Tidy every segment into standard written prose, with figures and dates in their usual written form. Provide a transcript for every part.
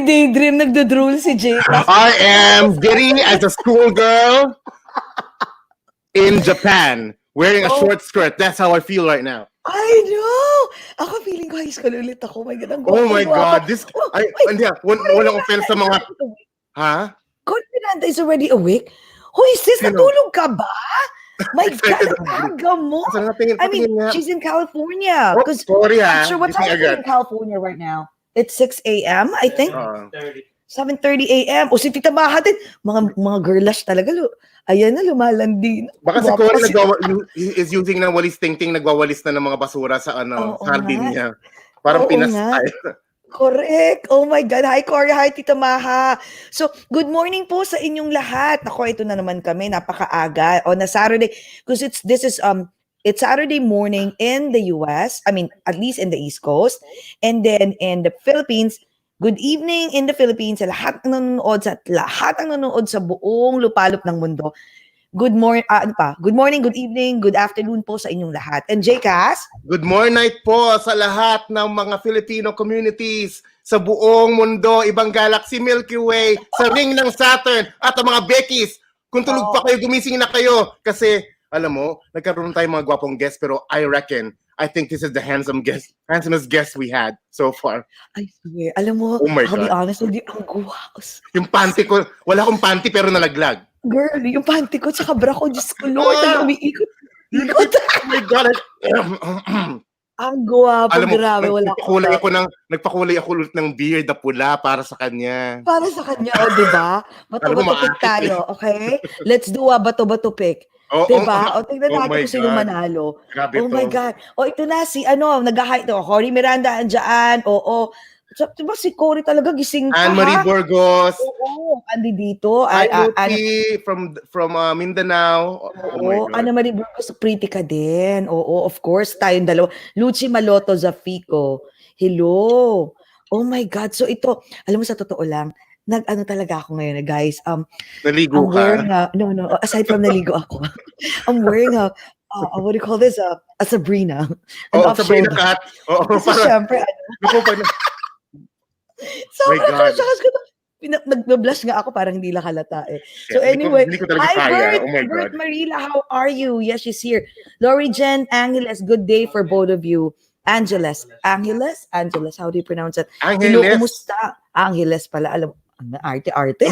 nagdi-daydream, nagdo-drool si Jake. I am giddy as a schoolgirl in Japan, wearing a short skirt. That's how I feel right now. I know! Ako feeling ko high school ulit ako. My God, ang Oh my guwapo. God, hindi, walang offense sa mga, ha? Corey Miranda is already awake? Hoy, sis, natulog ka ba? My God, ang aga mo. I mean, she's in California. Oh, sorry ha. Not sure what time is it in California right now. It's 6 a.m., I think. 7:30 a.m. O si Tita Maha din. Mga girlash talaga. Ayan na, lumalandi. Baka si Cory is using na walis tingting, nagwawalis na ng mga basura sa sardin niya. Parang Pinas style. Correct. Oh my God. Hi, Cory. Hi, Tita Maha. So, good morning po sa inyong lahat. Ako, ito na naman kami. Napakaaga. On a Saturday. Because it's Saturday morning in the US. I mean, at least in the East Coast. And then in the Philippines, good evening in the Philippines sa lahat ng nanonood sa buong lupalop ng mundo. Good morning, Good morning, good evening, good afternoon po sa inyong lahat. And Jcas? Good morning po sa lahat ng mga Filipino communities sa buong mundo, ibang galaxy, Milky Way, sa ring ng Saturn, at ang mga Beckies. Kung tulog pa kayo, gumising na kayo. Kasi, alam mo, nagkaroon tayong mga gwapong guests, pero I think this is the handsomest guest we had so far. I swear. Alam mo, I'll be honest, hindi ang guwaos. Yung panty ko, wala akong panty pero nalaglag. Girl, yung panty ko sa bra ko, Diyos ko, Lord, umiikot. Oh my God. Ang guwapo, alam mo, grabe. nagpakulay ako ulit ng beard na pula para sa kanya. Para sa kanya, di ba? Bato-bato pick tayo, okay? Let's do a bato-bato pick. Diba? Tingnan natin kung sino manalo. Grabe my God. Ito na si, nag-hi to. Cory Miranda, andyan. Diba si Cory talaga gising pa, Anne-Marie Burgos. Andi dito. Lucy from Mindanao. Anne-Marie Burgos, pretty ka din. Of course, tayong dalawa. Lucy Maloto Zafico. Hello. Oh my God. So ito, alam mo sa totoo lang, talaga ako ngayon, guys. Naligo ka? No. Aside from naligo ako, I'm wearing what do you call this? A Sabrina. Sabrina cat. Kasi syempre, nag-blush nga ako, parang hindi lang halata eh. So anyway, hi Bert Marila, how are you? Yes, she's here. Lori Jen Angeles, good day for both of you. Angeles, how do you pronounce it? Angeles. Hello, kumusta? Angeles pala, alam mo. Arte-arte.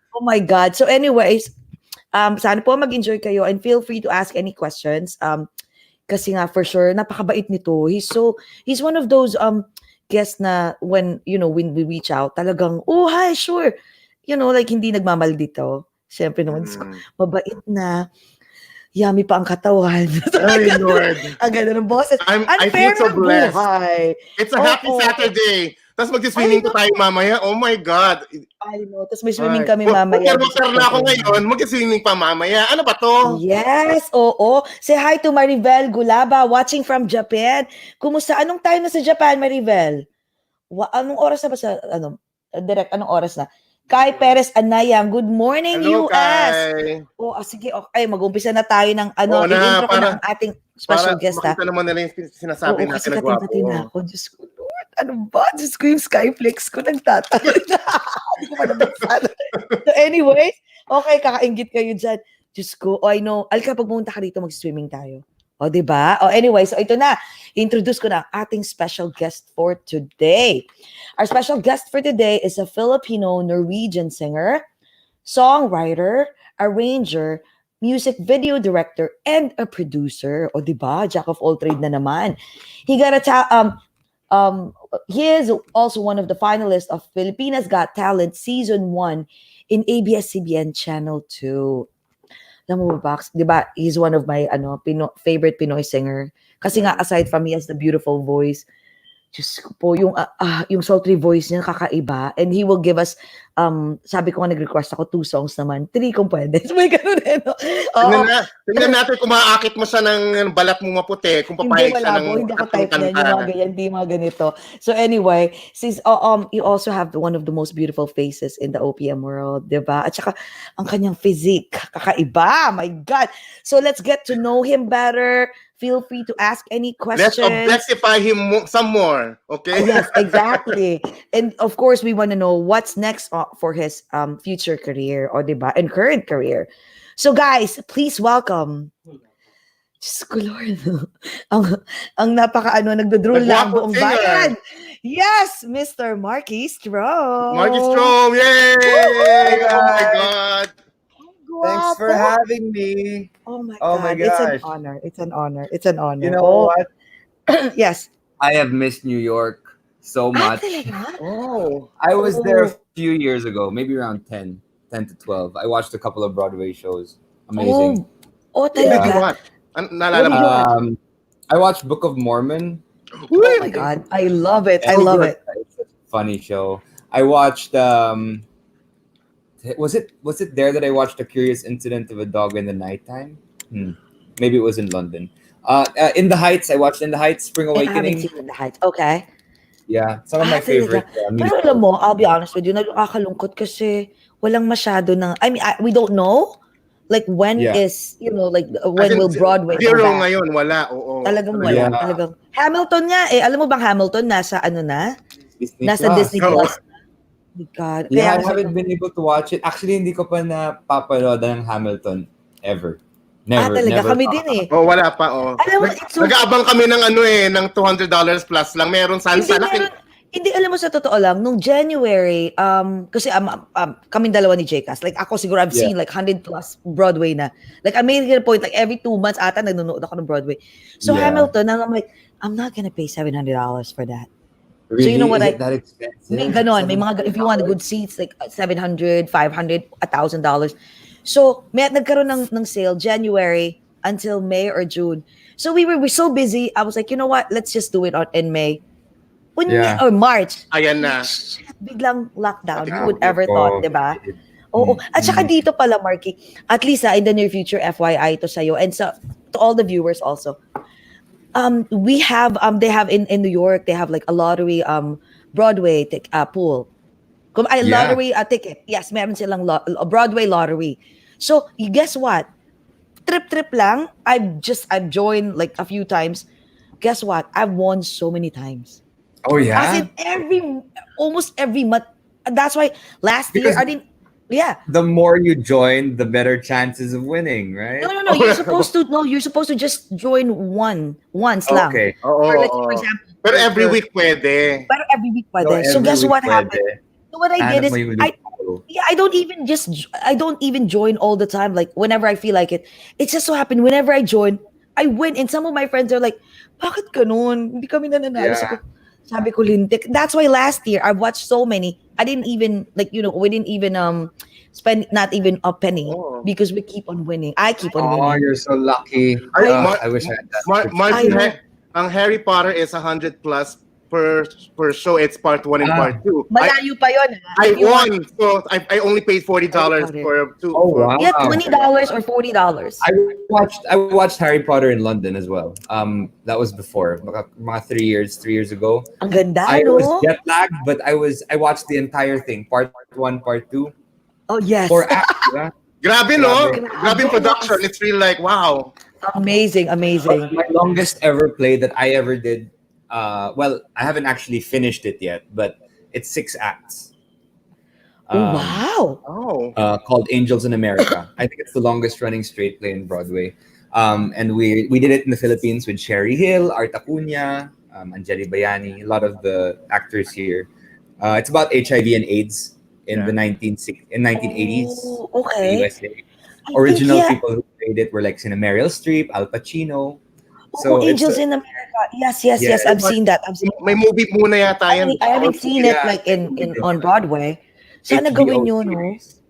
Oh my God. So anyways, sana po mag-enjoy kayo and feel free to ask any questions. Kasi nga for sure, napakabait nito. He's one of those guests na when we reach out, talagang, hi, sure. Like hindi nagmamaldito. Siyempre naman, mabait na. Yummy pa ang katawan. Ay, Lord. Ang ganda ng boses. I feel so blessed. It's a happy Saturday. Tapos mag-swimming ko tayo mamaya. Oh my God. I know. Tapos may swimming kami mamaya. Kung na ako ngayon, mag-swimming pa mamaya. Ano ba to? Yes, oo. Say hi to Maribel Gulaba watching from Japan. Kumusta? Anong time na sa Japan, Maribel? Anong oras na ba sa, direct, anong oras na? Kai Perez Anayang, good morning, hello, US. Kai. Sige, okay, mag-umpisa na tayo ng i-intro ko ng ating special guest. Para makita naman nila yung sinasabi natin na gwapo. Kasi na ako, Diyos ko, Lord, ano ba? Diyos ko, yung Skyflex ko nagtatalo na. Hindi ko malabagsan. So anyways, okay, kakaingit kayo dyan. Diyos ko, I know. Alka, pag pumunta ka rito, mag-swimming tayo. Diba? Anyway, so ito na. Introduce ko na ating special guest for today. Our special guest for today is a Filipino-Norwegian singer, songwriter, arranger, music video director, and a producer. Diba? Jack of all trade na naman. He is also one of the finalists of Filipinas Got Talent Season 1 in ABS-CBN Channel 2. Alam mo ba, di ba, he's one of my favorite Pinoy singer. Kasi nga, aside from he has the beautiful voice, Diyos ko po, yung sultry voice niya, kakaiba. And he will give us, sabi ko nga nag-request ako, 2 songs naman. 3 kung pwede. So may ganun eh, no? Tingnan natin kung maaakit mo siya ng balat mo maputi, kung papayag siya ng hindi ako type niyan, yung mga ganyan, hindi mga ganito. So anyway, since you also have one of the most beautiful faces in the OPM world, diba? At saka, ang kanyang physique, kakaiba, my God. So let's get to know him better. Feel free to ask any Let's questions. objectify him some more, okay? Oh, yes, exactly. And of course, we want to know what's next for his future career, or diba, and current career. So guys, please welcome. Diyos ko, Lord. ang napaka-ano, The nagdodrol na ang guapo buong singer, bayan. Yes, Mr. Markki Markki Stroem. Stroem. Yay! Hey Oh my guys, God. thanks for Guwapo. having me. Oh my Oh my God, it's an gosh. honor. It's an honor. It's an You honor. know Oh, what? yes. I have missed New York so much. Talaga? Oh. I was there a Oh, few years ago, maybe around 10 to 12. I watched a couple of Broadway shows. Amazing. oh, What did you talaga. Yeah. watch? What Naalala did mo? you watch? I watched Book of Mormon. Oh Uy! my God, I love it. I And love good. it. it's a funny show. I watched was it there that I watched A Curious Incident of a Dog in the Nighttime? Maybe it was in London. In the Heights, I watched In the Heights, Spring I haven't Awakening. seen the Heights. Okay. Yeah, some of my Talaga. favorite Pero alam musicals. mo, I'll be honest with you, nakakalungkot kasi walang masyado ng, I mean, we don't know, like when Yeah. is, like As when in, will Broadway go zero back? ngayon, wala. Oo. Talagang Talagang wala. Yeah. Talagang. Hamilton nga eh. Alam mo bang Hamilton nasa ano na? Disney Nasa Plus. Disney Oo. Plus. Oh my God. Yeah, I Kaya haven't been able to watch it. Actually, hindi ko pa napapanood ng Hamilton ever. Never, talaga. never. Kami din eh. Oh, wala pa, oh. Alam mo, it's so, Nag-aabang kami ng ng $200 plus lang. Meron hindi meron, hindi, alam mo, sa totoo lang, nung January, kasi kaming dalawa ni Jcas, like ako siguro, I've Yeah. seen like 100 plus Broadway na. Like, I made it a point, like every 2 months ata, nanonood ako ng Broadway. So, Yeah. Hamilton, and I'm like, I'm not gonna pay $700 for that. Really? So, you know what, Is it that expensive? may ganon, may mga, if you want good seats, like 700, 500, $1,000. So, nagkaroon ng sale January until May or June. So, we were so busy. I was like, you know what, let's just do it in May. Yeah. Or March. Ayan na. Shit, biglang lockdown. Who Yeah. would ever thought, di ba? Oo. At saka dito pala, Markki, at least in the near future, FYI to sa'yo, and to all the viewers also. We have, they have in New York, they have like a lottery Broadway pool. Lottery ticket. Yes, meron silang Broadway lottery. So, guess what? Trip lang. I've joined like a few times. Guess what? I've won so many times. Oh, yeah? As in almost every month. That's why last year, Because- yeah. The more you join, the better chances of winning, right? No. You're supposed to just join once lang. Okay. Oo, Or like, oo. for example. Pero every week pwede. Pero every week pa No, din. So every guess week what pwede. happened? So what I did Hanap is, mo yung loophole. I don't even join all the time. Like whenever I feel like it. It just so happened whenever I join, I win. And some of my friends are like, bakit ganun? Hindi kami nananalo. Yeah. Sabi ko, lintik. That's why last year I watched so many. I didn't even we didn't even spend not even a penny Oh. because we keep on winning. I keep on Oh, winning. you're so lucky. I wish I had that. I know. Ang Harry Potter is 100 plus per show. It's part 1 and part 2. Malayo pa yun. I won. So I only paid $40 for two. Oh, wow. Yeah, $20 or $40. I watched Harry Potter in London as well. That was before, mga 3 years ago. Ang ganda, I no? was jet lagged, but I watched the entire thing, part 1, part 2. Oh, yes. 4 acts, diba? Grabe, no? Grabe. Grabe yung production. It's really like, wow. Amazing. My longest ever play that I ever did, well, I haven't actually finished it yet, but it's 6 acts. Wow. Oh. Called Angels in America. I think it's the longest running straight play in Broadway. And we did it in the Philippines with Sherry Hill, Art Acuña, Anjali Bayani, a lot of the actors here. It's about HIV and AIDS in the 1980s. Oh, in okay. the USA. Original people who played it were like Sina Meryl Streep, Al Pacino. So Angels in America. Yes. I've seen that. May movie muna yata yan. I haven't seen it like in on Broadway. Sana gawin nyo, no? series.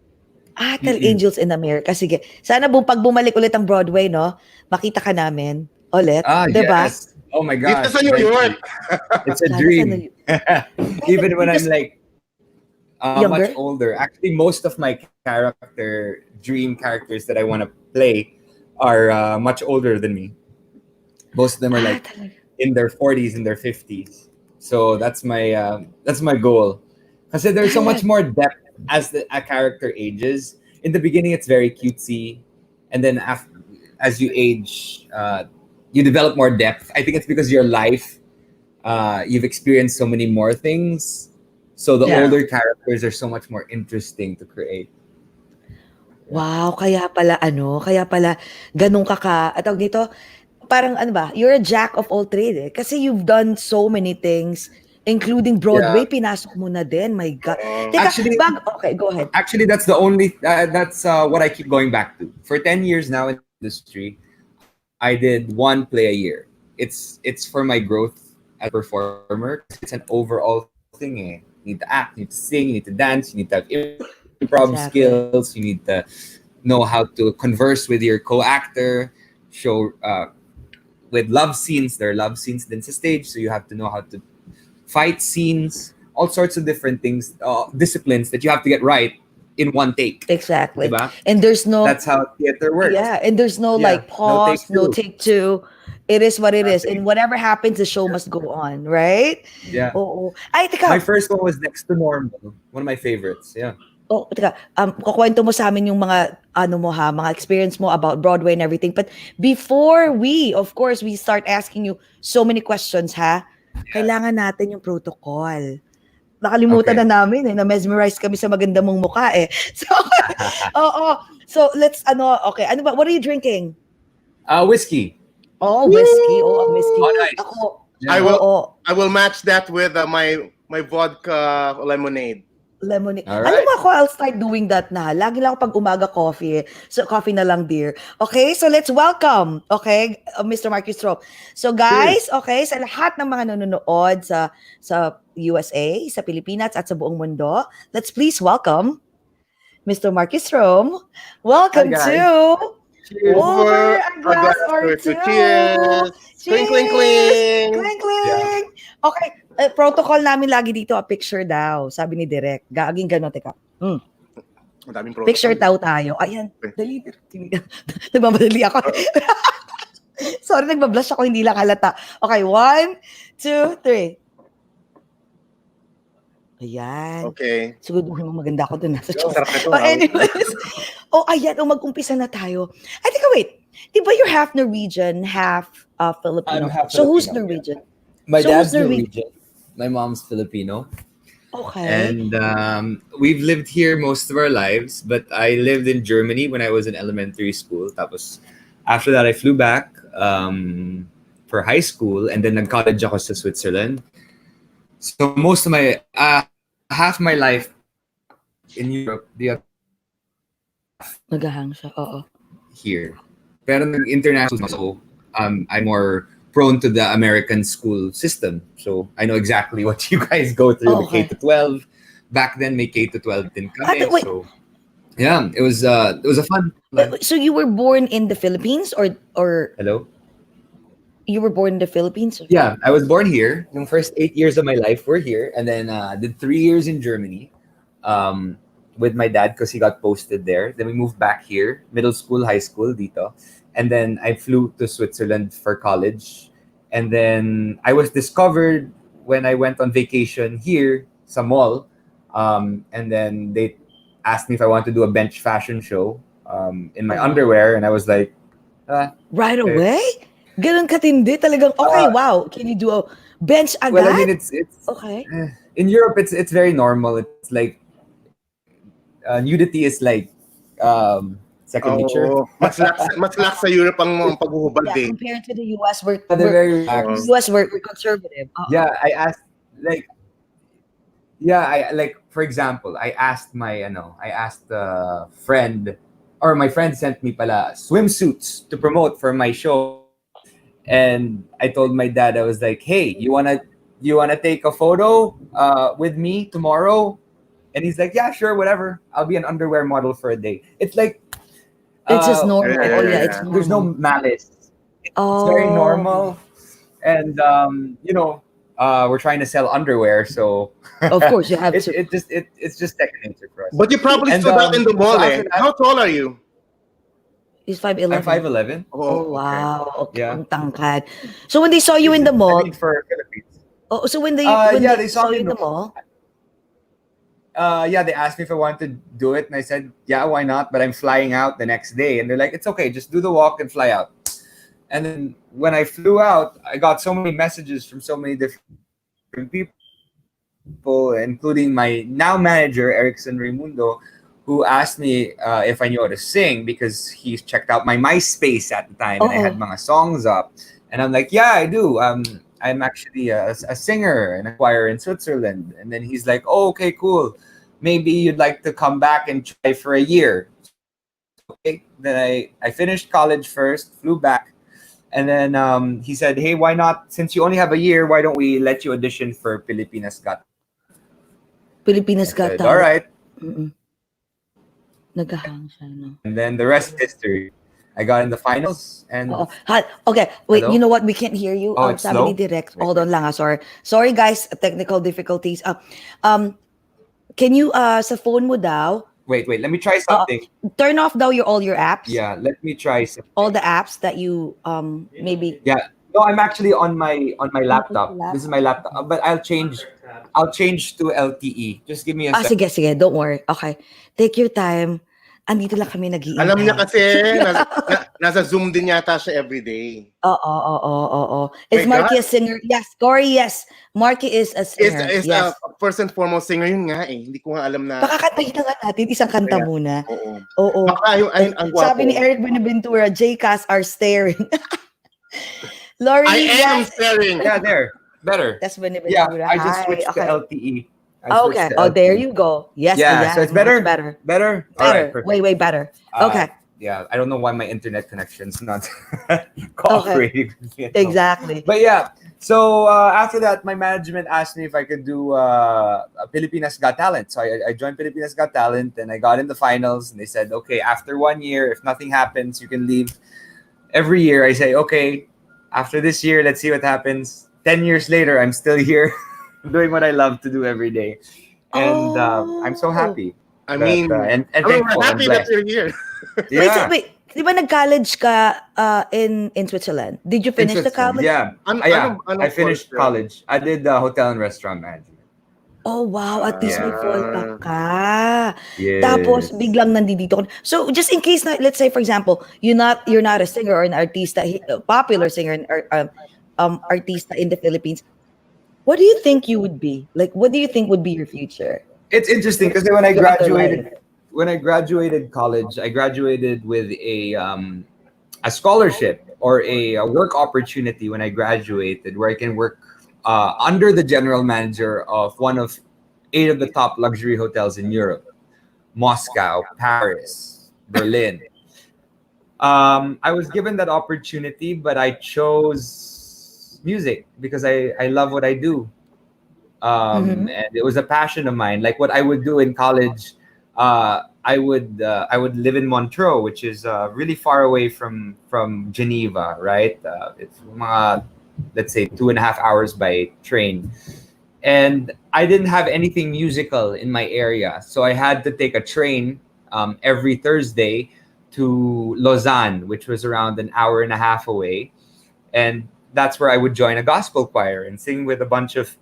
Angels in America. Sige. Sana pag bumalik ulit ang Broadway, no? Makita ka namin ulit. Diba? Yes. Oh my God. Dito sa New York. It's a Sana dream. Even when I'm Because- like Younger? much older. Actually, most of my dream characters that I want to play are much older than me. Most of them are like talaga. in their 40s, in their 50s. So that's my goal. Because there's so much more depth as a character ages. In the beginning, it's very cutesy, and then as you age, you develop more depth. I think it's because your life, you've experienced so many more things. So the Yeah. older characters are so much more interesting to create. Wow, kaya pala gano'n tawag dito, parang ano ba, you're a jack of all trades eh. Kasi you've done so many things, including Yeah. Broadway, pinasok mo na din. My God. Oo. Teka, Actually, okay, go ahead. Actually, that's the only that's what I keep going back to. For 10 years now in the industry, I did one play a year. It's for my growth as a performer. It's an overall thing. Eh. You need to act, you need to sing, you need to dance, you need to have improv Exactly. skills, you need to know how to converse with your co-actor, show with love scenes. There are love scenes then sa stage, so you have to know how to fight scenes, all sorts of different things, disciplines that you have to get right in one take. Exactly. Diba? And there's no, That's how theater works. yeah, and there's no Yeah, like no take pause, no two. take two. It is what it is. And Nothing. whatever happens, the show must go on, right? Yeah. Oo. Ay, My teka, first one was Next to Normal. One of my favorites. Yeah. kukwento mo sa amin yung mga mga experience mo about Broadway and everything. But before of course, we start asking you so many questions, ha? Kailangan natin yung protocol. Nakalimutan Okay. na namin na-mesmerize kami sa maganda mong mukha eh. So, oo. So, let's, okay. Ano ba? What are you drinking? Whiskey Oh, whiskey. Oh, ang whiskey. on ice. Ako, Yeah. I will match that with my vodka lemonade. lemonade. All Alam right. mo ako, I'll start doing that na. Lagi lang ako pag umaga coffee. So, coffee na lang, dear. Okay? So, let's welcome, okay, Mr. Markki Stroem. So, guys, okay, sa lahat ng mga nanonood sa USA, sa Pilipinas, at sa buong mundo, let's please welcome Mr. Markki Stroem. Welcome Hi, guys. to Cheers. Over a Glass or to Two. cheers. Cling, cling, cling. Cling, cling. Okay, protocol namin lagi dito, a picture daw. Sabi ni Direk. Gaging gano'n, teka. Ang daming protocol. Picture daw tayo. Ayan, dali. Nagmamadali ako. Sorry, nagbablush ako, hindi lang halata. Okay, 1, 2, 3. Ayan. Okay. Siguro mo maganda ako dun. Sa Sarap nito, anyways. Ayan. Mag-umpisa na tayo. Ay, teka, wait. Di ba you're half Norwegian, half Filipino? I'm half So who's Filipino, Norwegian? My So dad's who's Norwegian? Norwegian. My mom's Filipino. Okay. And we've lived here most of our lives, but I lived in Germany when I was in elementary school. Tapos, after that, I flew back for high school, and then nag-college ako sa Switzerland. So most of my, half my life in Europe, the other Naghahang siya, oo. here. Pero international, so I'm more prone to the American school system. So I know exactly what you guys go through, Okay. the K-12. Back then, may K-12 din kami. Wait. So yeah, it was a fun life. So you were born in the Philippines or Hello? you were born in the Philippines? Yeah, I was born here. The first 8 years of my life were here. And then did 3 years in Germany with my dad because he got posted there. Then we moved back here, middle school, high school, dito. And then I flew to Switzerland for college. And then I was discovered when I went on vacation here, sa mall. And then they asked me if I want to do a bench fashion show in my underwear. And I was like, Right okay. away? Ganun katindi talagang, okay, wow. Can you do a bench agad? Well, I mean, it's okay. in Europe. It's very normal. It's like nudity is like second nature. Mas lax sa Europe ang paghuhubad Yeah, eh. compared to the US, They're very relaxed. we're conservative. Yeah, I asked for example, I asked a friend, or my friend sent me pala swimsuits to promote for my show. And I told my dad, I was like, hey, you wanna take a photo with me tomorrow? And he's like, yeah, sure, whatever. I'll be an underwear model for a day. It's like It's just normal. yeah. It's normal. there's no malice. It's very normal. And we're trying to sell underwear, so Of course, you have it's to. just second nature for us. But you probably And, stood out in the mall so eh. after that- How tall are you? He's 5'11". I'm 5'11". Oh, wow. Okay. Yeah. Ang tangkad. So when they saw you in the I mall, mean, for Philippines. so when they they saw saw you me in the mall, they asked me if I wanted to do it, and I said, yeah, why not? But I'm flying out the next day, and they're like, it's okay, just do the walk and fly out. And then when I flew out, I got so many messages from so many different people, including my now manager, Erickson Raimundo, who asked me if I knew how to sing because he checked out my MySpace at the time and I had Oo. mga songs up. And I'm like, yeah, I do. I'm actually a singer and a choir in Switzerland. And then he's like, oh, okay, cool. Maybe you'd like to come back and try for a year. So, okay. Then I finished college first, flew back. And then he said, hey, why not? Since you only have a year, why don't we let you audition for Pilipinas Got? Pilipinas I Got said, all Talent. right. Mm. Nagahang siya, no? And then the rest is history. I got in the finals and Oo. Okay, wait, Hello? you know what? We can't hear you. Oh, it's Sabi ni slow? Direct. Hold on lang, sorry. Sorry, guys. Technical difficulties. Can you, sa phone mo daw, wait, let me try something. turn off daw all your apps? Yeah, let me try something. All the apps that you, maybe. Yeah. No, I'm actually on my laptop. laptop. This is my laptop. But I'll change to LTE. Just give me a second. Sige. Don't worry. Okay. Take your time. Andito lang kami nag-iintay. Alam niya kasi, nasa Zoom din yata siya everyday. Oo. Is My Markki a God. singer? Yes. Corey, yes. Markki is a singer. Is yes. first and foremost singer yun nga eh. Hindi ko nga alam na. Pakakatayin na nga natin. Isang kanta Kaya, muna. Oo. Oo. Baka ayun ang gwapo. Sabi ni Eric Benaventura, J-Cast are staring. Laurie, I am yes. staring. Yeah, there. Better. That's Yeah, Benaventura. I just Hi. switched Okay. to LTE. Okay. Oh, there you go. Yes. Yeah, ayan. so it's better? Much better. Better? All right, perfect. Way better. Okay. Yeah, I don't know why my internet connection's not cooperating. with me at all. Exactly. But yeah, so after that, my management asked me if I could do Pilipinas Got Talent. So I joined Pilipinas Got Talent and I got in the finals. And they said, okay, after 1 year, if nothing happens, you can leave. Every year, I say, okay, after this year, let's see what happens. 10 years later, I'm still here doing what I love to do every day. And I'm so happy. I mean, and we're thankful and happy that blessed. you're here. Yeah. Wait. Di ba nag-college ka in Switzerland? Did you finish the college? Yeah. Anong I finished course, college. I did hotel and restaurant management. Oh, wow. At least may Yeah. fallback ka. Yes. Tapos, biglang nandito. So, just in case, let's say, for example, you're not a singer or an artista, popular singer or artista in the Philippines, what do you think you would be? Like, what do you think would be your future? It's interesting because when I Your graduated college, I graduated with a scholarship or a work opportunity when I graduated, where I can work under the general manager of one of 8 of the top luxury hotels in Europe: Moscow, Paris, Berlin. I was given that opportunity, but I chose music because I love what I do. And it was a passion of mine. Like what I would do in college, I would live in Montreux, which is really far away from Geneva, right? It's let's say 2.5 hours by train, and I didn't have anything musical in my area, so I had to take a train every Thursday to Lausanne, which was around an hour and a half away, and that's where I would join a gospel choir and sing with a bunch of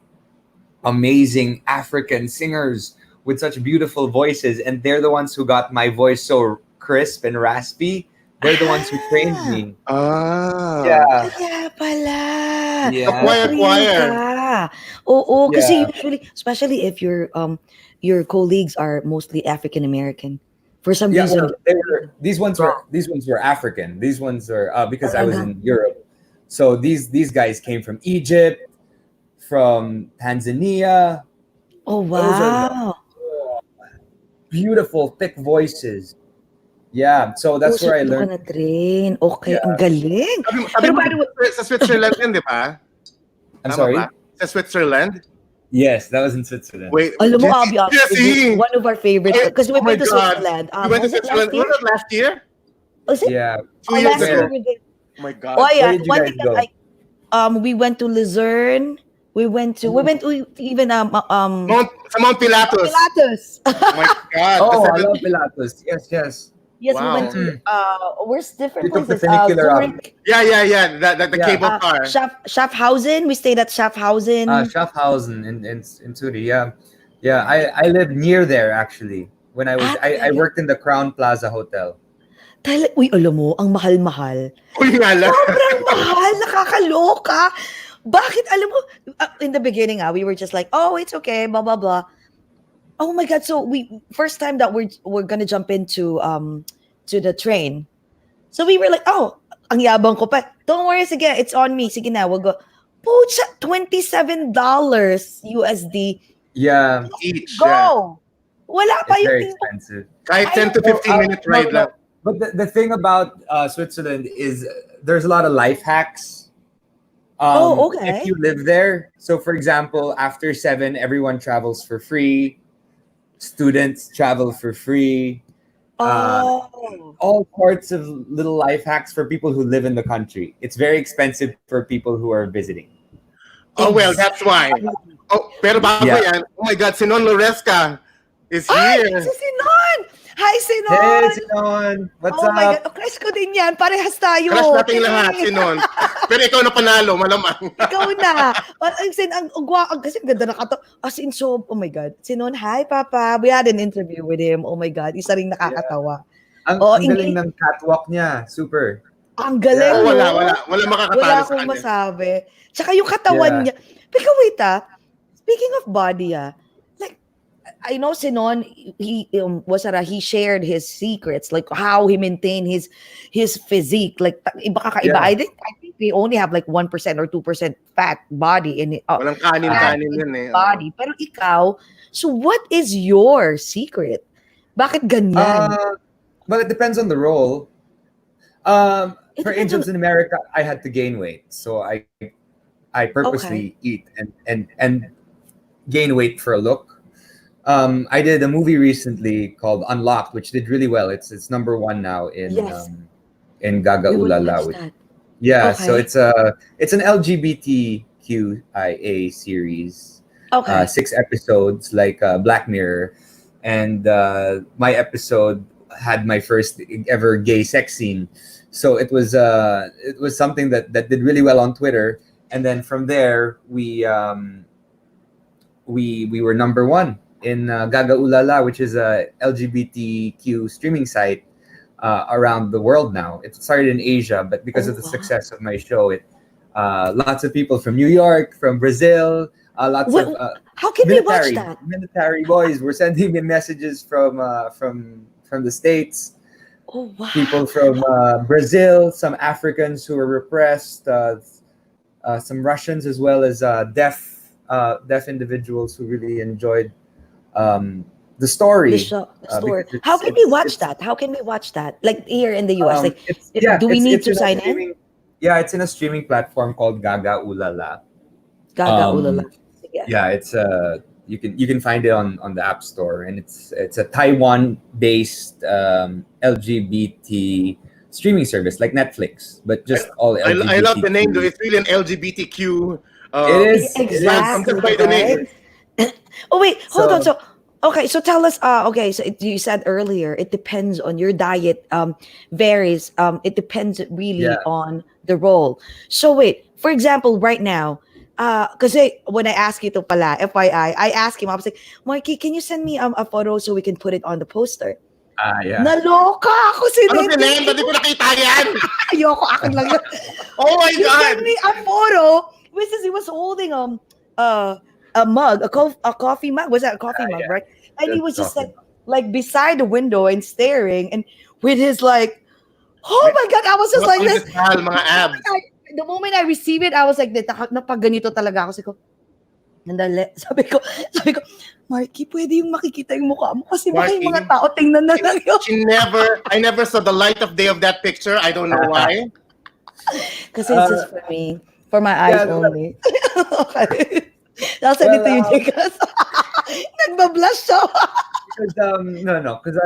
amazing African singers with such beautiful voices, and they're the ones who got my voice so crisp and raspy. They're the ones who trained me. Yeah. Kaya pala. Yeah. Choir. Oo, kasi Yeah. usually, especially if your colleagues are mostly African American, for some Yeah, reason. well, these ones were African. These ones are because I was in Europe. So these guys came from Egypt, from Tanzania. Oh, Those are wow. beautiful, thick voices. Yeah, so that's where I Doon ka learned. na-train. Okay, ang galing. Sabi Pero mo, by the way, sa Switzerland din, di ba? I'm Tama sorry. ba? Sa Switzerland? Yes, that was in Switzerland. Wait, alam mo, I'll be honest with Jesse! you, one of our favorites, because we Oh my went to God. Switzerland. You went to Was it Switzerland? last year? Was it last year? Was it? Yeah. 2 years last ago. year we did. Oh my God. Oh, yeah. Where did you One guys thing that go? we went to Luzerne. We went to even Mount Pilatus. Pilatus. Oh my God. Oh, The I seven- love Pilatus. Yes. Yes, Wow. we went to where's different We took the places. funicular up. Zurich, Yeah. The Yeah. cable car. Schaffhausen. We stayed at Schaffhausen. Schaffhausen in Zurich. Yeah. I lived near there actually. When I Ah, worked in the Crown Plaza Hotel. Uy, alam mo, ang mahal-mahal. Uy nga lang. Sobrang mahal, nakakaloka. Bakit, alam mo, in the beginning, we were just like, oh, it's okay, blah, blah, blah. Oh my God, so first time that we're gonna jump into to the train. So we were like, oh, ang yabang ko pa. Don't worry, sige, it's on me. Sige na, we'll go. Pucha, $27 USD. Yeah, Each. Go! Wala pa it's yung very tipo. expensive. Kahit 10 to 15 minute ride lang. But the thing about Switzerland is there's a lot of life hacks. Okay. If you live there, so for example, after 7, everyone travels for free. Students travel for free. All sorts of little life hacks for people who live in the country. It's very expensive for people who are visiting. Oh, well, that's why. Oh, pero bago yan, oh my God, Sinon Loresca is Ay, here. si Sinon! Hi, Sinon! Hey, Sinon! What's oh up? my God, crush ko din yan. Parehas tayo. Crush nating Hey. lahat, Sinon. Pero ikaw na panalo, malamang. Ikaw na. Kasi ganda na kato. As in, so, oh my God. Sinon, hi, Papa. We had an interview with him. Oh my God. Isa ring nakakatawa. Ang galing ng catwalk niya. Super. Ang galing, Oh, no? wala makakatalo Wala sa akong kanya. masabi. Tsaka yung katawan niya. Pero wait, speaking of body, like, I know Sinon, he shared his secrets, like how he maintained his physique. Like, iba kakaiba. Yeah. I think we only have like 1% or 2% fat body in it. Walang kanin yun eh. Body. Pero ikaw, so what is your secret? Bakit ganyan? Well, it depends on the role. For depends Angels in America, I had to gain weight, so I purposely eat and gain weight for a look. I did a movie recently called Unlocked, which did really well. It's #1 now in Gaga We would Ulala. watch that. Yeah, Okay. so it's an LGBTQIA series. Okay. 6 episodes, like Black Mirror, and my episode had my first ever gay sex scene. So it was something that did really well on Twitter, and then from there we were #1 in Gaga Ulala, which is a LGBTQ streaming site around the world now. It started in Asia, but because of the success of my show, lots of people from New York, from Brazil, lots of how can we watch that? military boys were sending me messages from the States. Oh wow! People from Brazil, some Africans who were repressed, some Russians, as well as deaf individuals who really enjoyed the story. The story. How can we watch that? How can we watch that? Like here in the US, do we need to sign in? Yeah, it's in a streaming platform called Gaga Ulala. Gaga Ulala. Yeah, it's you can find it on the App Store, and it's a Taiwan-based LGBT streaming service like Netflix, but just all LGBT. I love the name though. It's really an LGBTQ. It is exactly. By the name. Oh wait, hold on. So okay, so tell us. Okay, so you said earlier it depends on your diet. Varies. It depends really on the role. So wait, for example, right now. Kasi when I ask you to pala, FYI, I asked him, I was like, Markki, can you send me a photo so we can put it on the poster? Yeah. Naloka ako si Ano Nene? Hindi ko nakita yan. Ayoko, akin lang yun. Oh my He God. sent me a photo, which is he was holding a mug, a coffee mug. Was that a coffee mug, right? And he was just like beside the window and staring, and with his like, oh my God, I was just like this. Mga abs. The moment I receive it, I was like, napaganito talaga ako. Sabi ko, Markki, pwede yung makikita yung mukha mo kasi baka yung mga tao tingnan na lang yun. I never saw the light of day of that picture. I don't know why. Kasi it's just for me. For my eyes only. Okay. I'll send it to you, Jikas. Nagbablush siya. Because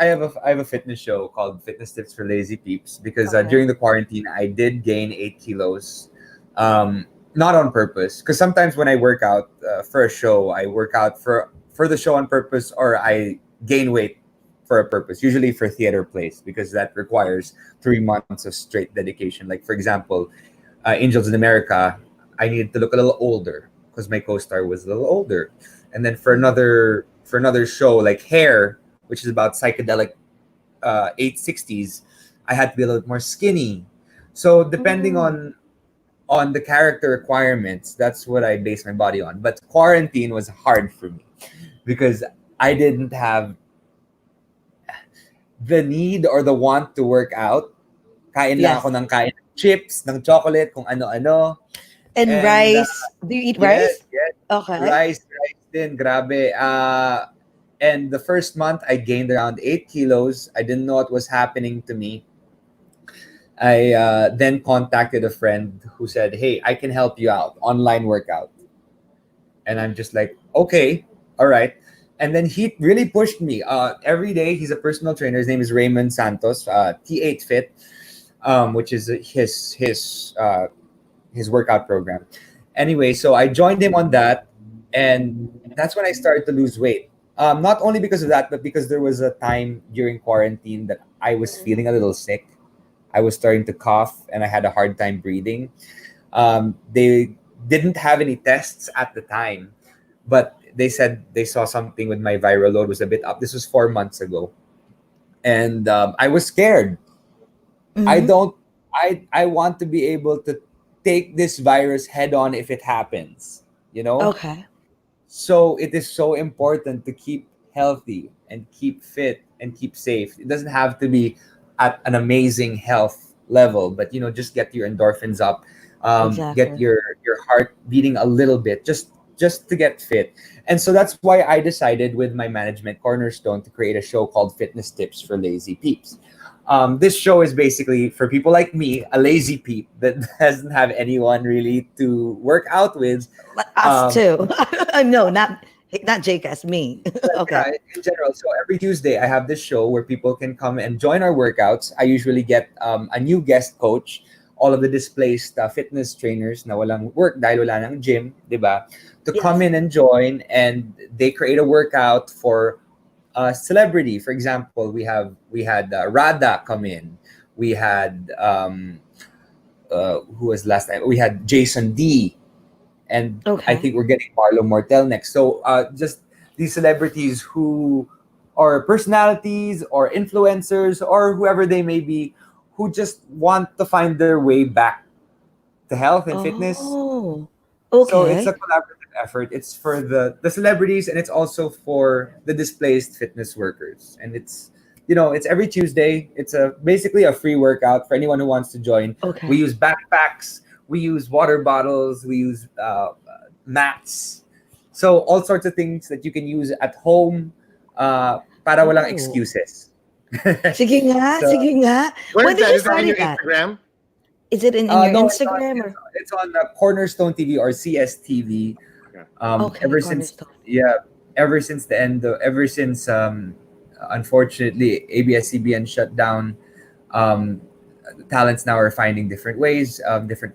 I have a fitness show called Fitness Tips for Lazy Peeps, because during the quarantine I did gain 8 kilos, not on purpose, because sometimes when I work out for a show, I work out for the show on purpose, or I gain weight for a purpose, usually for theater plays, because that requires 3 months of straight dedication. Like for example, Angels in America, I needed to look a little older because my co-star was a little older, and then for another show like Hair, which is about psychedelic 860s, I had to be a little bit more skinny. So depending Mm. on the character requirements, that's what I base my body on. But quarantine was hard for me because I didn't have the need or the want to work out. Kain lang Yes. ako ng kain ng chips, ng chocolate, kung ano-ano. And And rice. Do you eat yes, rice? yes, Okay. rice din, grabe. And the first month, I gained around 8 kilos. I didn't know what was happening to me. I then contacted a friend who said, "Hey, I can help you out, online workout." And I'm just like, "Okay, all right." And then he really pushed me. Every day, he's a personal trainer. His name is Raymond Santos, T8 Fit, which is his workout program. Anyway, so I joined him on that, and that's when I started to lose weight. Not only because of that, but because there was a time during quarantine that I was feeling a little sick. I was starting to cough, and I had a hard time breathing. They didn't have any tests at the time, but they said they saw something with my viral load was a bit up. This was 4 months ago, and I was scared. I Mm-hmm. don't. I want to be able to take this virus head on if it happens. You know, Okay. so it is so important to keep healthy and keep fit and keep safe. It doesn't have to be at an amazing health level, but just get your endorphins up, get Exactly. your heart beating a little bit, just to get fit. And so that's why I decided with my management Cornerstone to create a show called Fitness Tips for Lazy Peeps. This show is basically for people like me, a lazy peep that doesn't have anyone really to work out with. But us um, too. No, not Jake as me. but Okay. yeah, in general, so every Tuesday I have this show where people can come and join our workouts. I usually get a new guest coach, all of the displaced fitness trainers na walang work dahil wala ng gym, di ba? To come Yes. in and join, and they create a workout for a celebrity. For example, we had Rada come in. We had who was last time? We had Jason D, and I Okay. think we're getting Marlo Mortel next. So just these celebrities who are personalities or influencers or whoever they may be, who just want to find their way back to health and fitness. Oh. So it's a Okay. collaborative effort. It's for the celebrities, and it's also for the displaced fitness workers. And it's every Tuesday. It's a basically a free workout for anyone who wants to join. We Okay. use backpacks, we use water bottles, we use mats. So all sorts of things that you can use at home, para walang Oh. excuses. Sige nga, So sige nga. When Where's did that? you Is that in study your that? Instagram? Is it in your no, Instagram or it's on Cornerstone TV or CSTV. Okay. okay, Ever since Cornerstone. yeah, ever since the end, ever since unfortunately ABS-CBN shut down, um, talents now are finding different ways, different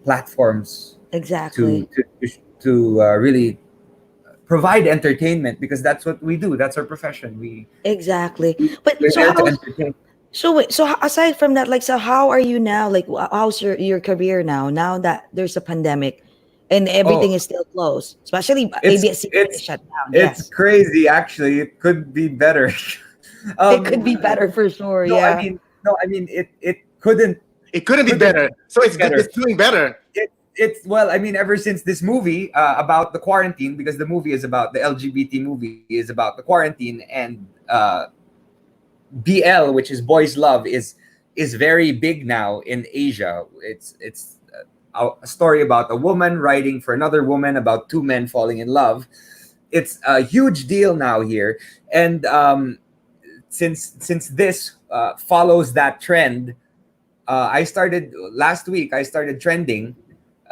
platforms to Exactly. to to really provide entertainment, because that's what we do. That's our profession. Exactly. But We're so there to how entertain. so wait, so aside from that, like so how are you now? Like how's your career now that there's a pandemic and everything Oh, is still closed, especially it's ABS-CBN is it's shut down. it's Yes. crazy. Actually, it could be better. It could be um, better for sure. no, I Yeah. mean, no, I mean, it It couldn't be couldn't better. So be it's good. better. It's doing better. It's well, I mean, ever since this movie about the quarantine, because the movie is about the LGBT movie is about the quarantine, and BL, which is boys love, is very big now in Asia. It's a story about a woman writing for another woman about two men falling in love. It's a huge deal now here, and since this follows that trend, I started last week. I started trending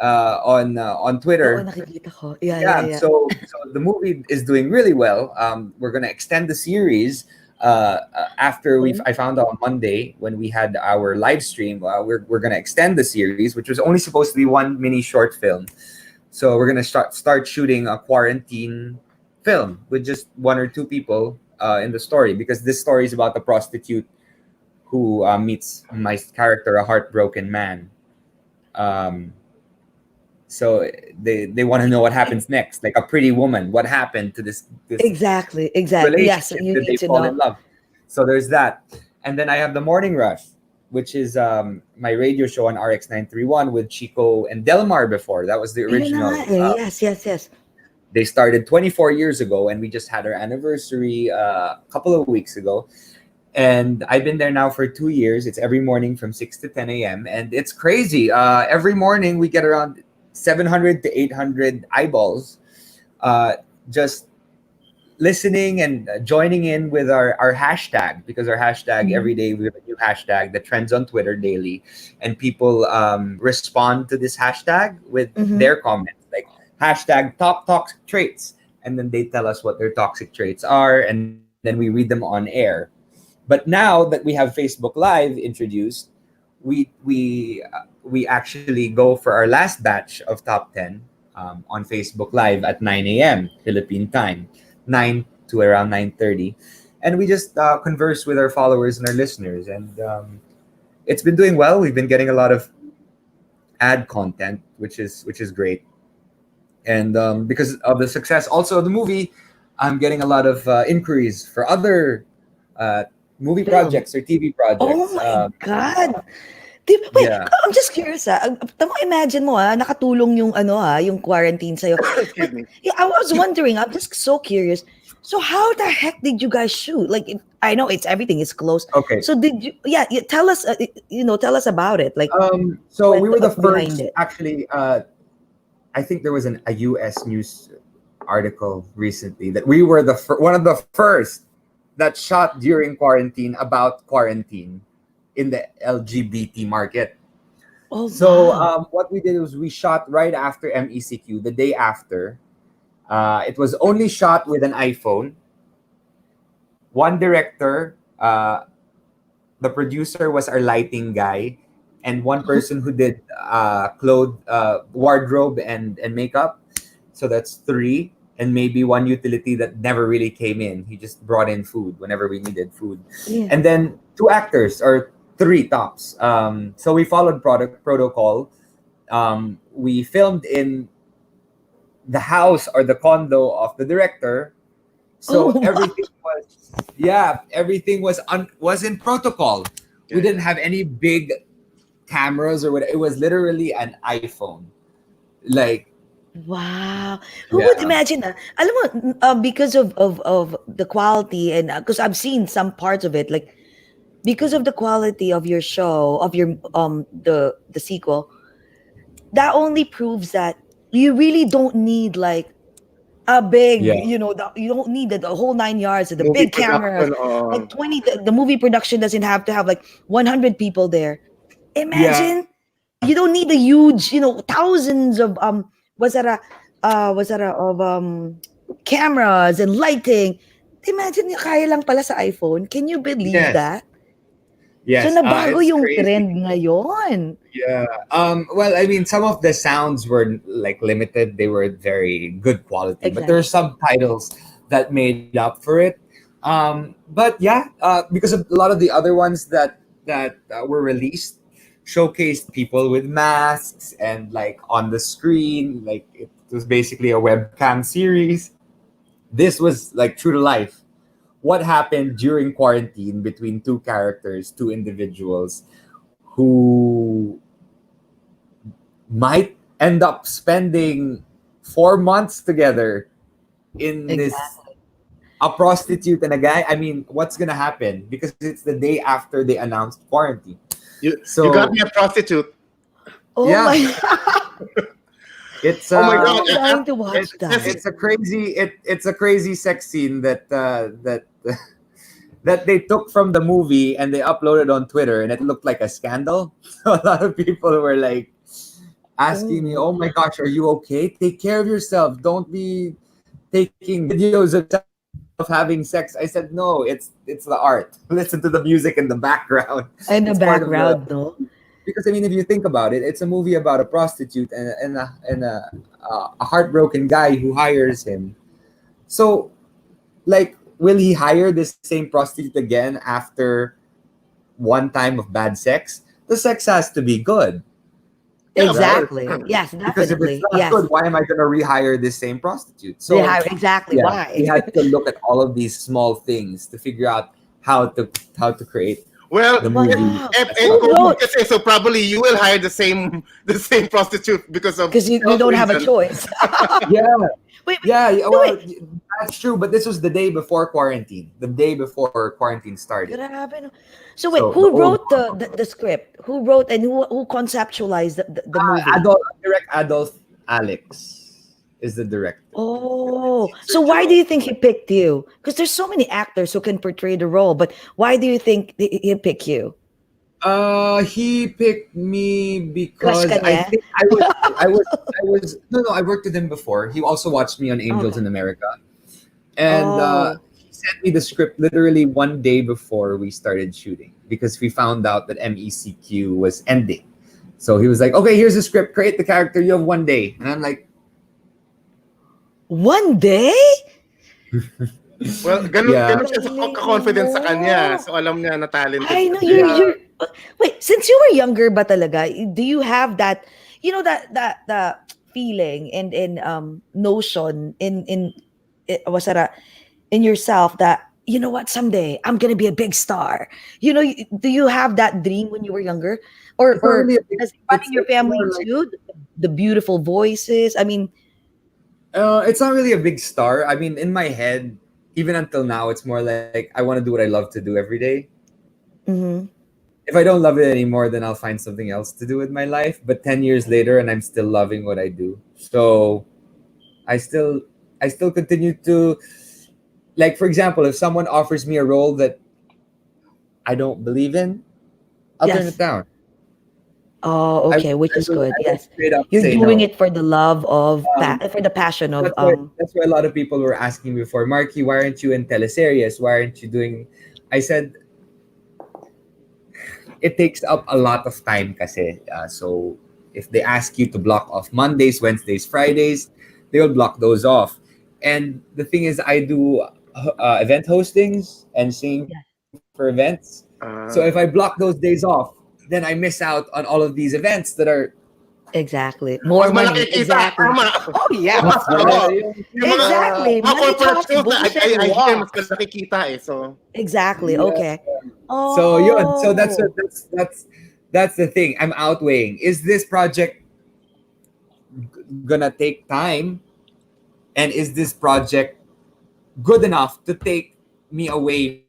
on Oo, Twitter. nakikita ko. Yeah, yeah, Yeah, yeah. so the movie is doing really well. We're gonna extend the series after we Oh, I found out on Monday when we had our live stream. We're gonna extend the series, which was only supposed to be one mini short film. So we're gonna start shooting a quarantine film with just one or two people in the story, because this story is about a prostitute who meets my character, a heartbroken man. Um, so they want to know what happens next, like a pretty woman. What happened to this exactly, exactly. Yes, relationship? you Did need they to fall in know. love? So there's that, and then I have the morning rush. which is my radio show on RX 931 with Chico and Delmar before. That was the Ayun na original. nga eh. Yes. They started 24 years ago, and we just had our anniversary a couple of weeks ago. And I've been there now for 2 years. It's every morning from 6 to 10 a.m. And it's crazy. Every morning we get around 700 to 800 eyeballs just listening and joining in with our hashtag, because our hashtag every day we have a new hashtag that trends on Twitter daily, and people respond to this hashtag with their comments, like hashtag top toxic traits, and then they tell us what their toxic traits are, and then we read them on air. But now that we have Facebook Live introduced, we actually go for our last batch of top 10 on Facebook Live at 9 a.m. Philippine time, 9 to around 9:30, and we just converse with our followers and our listeners, and it's been doing well. We've been getting a lot of ad content, which is great, and because of the success also of the movie, I'm getting a lot of inquiries for other movie projects or TV projects. Oh my God. Wait, Yeah. I'm just curious imagine mo nakatulong yung yung quarantine sa'yo. Excuse me. Yeah, I was wondering, I'm just so curious. So how the heck did you guys shoot? Like, I know everything is closed. Okay. So did you, tell us, tell us about it. Like, So we were the behind first, it. actually, I think there was a US news article recently that we were one of the first that shot during quarantine about quarantine in the LGBT market. Oh, So wow. what we did was we shot right after MECQ, the day after. It was only shot with an iPhone. One director, the producer was our lighting guy, and one person who did wardrobe and makeup. So that's 3, and maybe one utility that never really came in. He just brought in food whenever we needed food. Yeah. And then 2 actors, or 3 tops. So we followed protocol. We filmed in the house or the condo of the director. So Oh, wow. everything was in protocol. We didn't have any big cameras or whatever. It was literally an iPhone. Like, Wow. Who would imagine alam mo, because of the quality, and because I've seen some parts of it, like, because of the quality of your show, of your the sequel, that only proves that you really don't need like a big, Yeah. you don't need the whole 9 yards, the Movie big cameras, production, like 20. The movie production doesn't have to have like 100 people there. Imagine, you don't need the huge, thousands of cameras and lighting. Imagine kaya lang pala sa iPhone. Can you believe Yes. that? yes. So nabago It's yung crazy. trend ngayon. Yeah. Well, I mean, some of the sounds were like limited. They were very good quality, but there are subtitles that made up for it. But yeah, because of a lot of the other ones that were released, showcased people with masks and like on the screen, like it was basically a webcam series. This was like true to life. What happened during quarantine between 2 characters, 2 individuals who might end up spending 4 months together in this, a prostitute and a guy. I mean, what's gonna happen? Because it's the day after they announced quarantine. You So got me a prostitute. Oh Yeah. my God. it's Oh my I'm God. trying to watch that. it's a crazy sex scene that that they took from the movie and they uploaded on Twitter, and it looked like a scandal. So a lot of people were like asking me, "Oh my gosh, are you okay? Take care of yourself. Don't be taking videos of having sex." I said, "No, it's the art. Listen to the music in the background." In the It's part of background, no? Because I mean, if you think about it, it's a movie about a prostitute and a heartbroken guy who hires him. So, like, will he hire this same prostitute again after one time of bad sex? The sex has to be good. Exactly. Yes, Because if definitely. it's not Yes. good, why am I going to rehire this same prostitute? So, Exactly. yeah, we Why? had to look at all of these small things to figure out how to create Well, the movie. Wow. Who COVID wrote? kasi, so probably you will hire the same prostitute because of Because you health don't have a reasons. choice. Yeah, Wait, yeah. no, Well, wait. that's true. But this was the day before quarantine. The day before quarantine started. Grabe, no. So wait, So the who old wrote the script? Who wrote and who conceptualized the movie? Adolf Alex is the director. Oh, so why do you think he picked you? Because there's so many actors who can portray the role, but why do you think he picked you? He picked me Crush because ka I niya? think I was no, I worked with him before. He also watched me on Angels Okay. in America, and Oh, he sent me the script literally one day before we started shooting because we found out that MECQ was ending. So he was like, "Okay, here's the script. Create the character. You have one day." And I'm like, one day? Well, "Yeah, ganun siya sa Galing confidence sa kanya. mo. So alam niya na talented I know kasi. yeah." wait, since you were younger ba talaga, do you have that, that feeling and notion wasara in yourself that, you know what, someday I'm gonna be a big star. Do you have that dream when you were younger? Or It's not really a big. does it run in your It's family more like too? The beautiful voices. I mean, it's not really a big star. I mean, in my head, even until now, it's more like I want to do what I love to do every day. mhm. If I don't love it anymore, then I'll find something else to do with my life. But 10 years later, and I'm still loving what I do. So I still, I still continue to, like, for example, if someone offers me a role that I don't believe in, I'll turn it Yes. down. Oh, okay, which is good. I will Yes. straight up You're say doing no. it for the love of Um, for the passion of that's why a lot of people were asking me before, Marky, why aren't you in teleseries? Why aren't you doing? I said it takes up a lot of time kasi. So if they ask you to block off Mondays, Wednesdays, Fridays, they will block those off. And the thing is, I do event hostings and singing yeah, for events. So if I block those days off, then I miss out on all of these events that are exactly. Mas More malaki money. kita, Exactly. tama. Oh yeah, of Oo. course. Yung mga Exactly. Money corporate talks, shows na bullshit I hear mas walks. malaki kita eh. So, Exactly. yeah. Okay. So yun. So Oh. that's the thing. I'm outweighing. Is this project gonna take time, and is this project good enough to take me away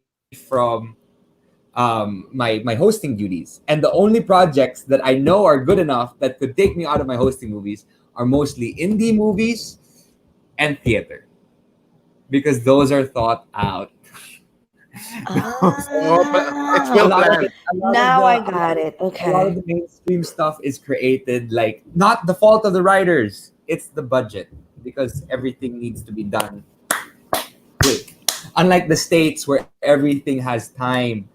from my hosting duties? And the only projects that I know are good enough that could take me out of my hosting movies are mostly indie movies and theater, because those are thought out. it's Ah. well planned. Now I got it. A lot of Okay. the mainstream stuff is created like not the fault of the writers, it's the budget, because everything needs to be done quick. Unlike the States where everything has time,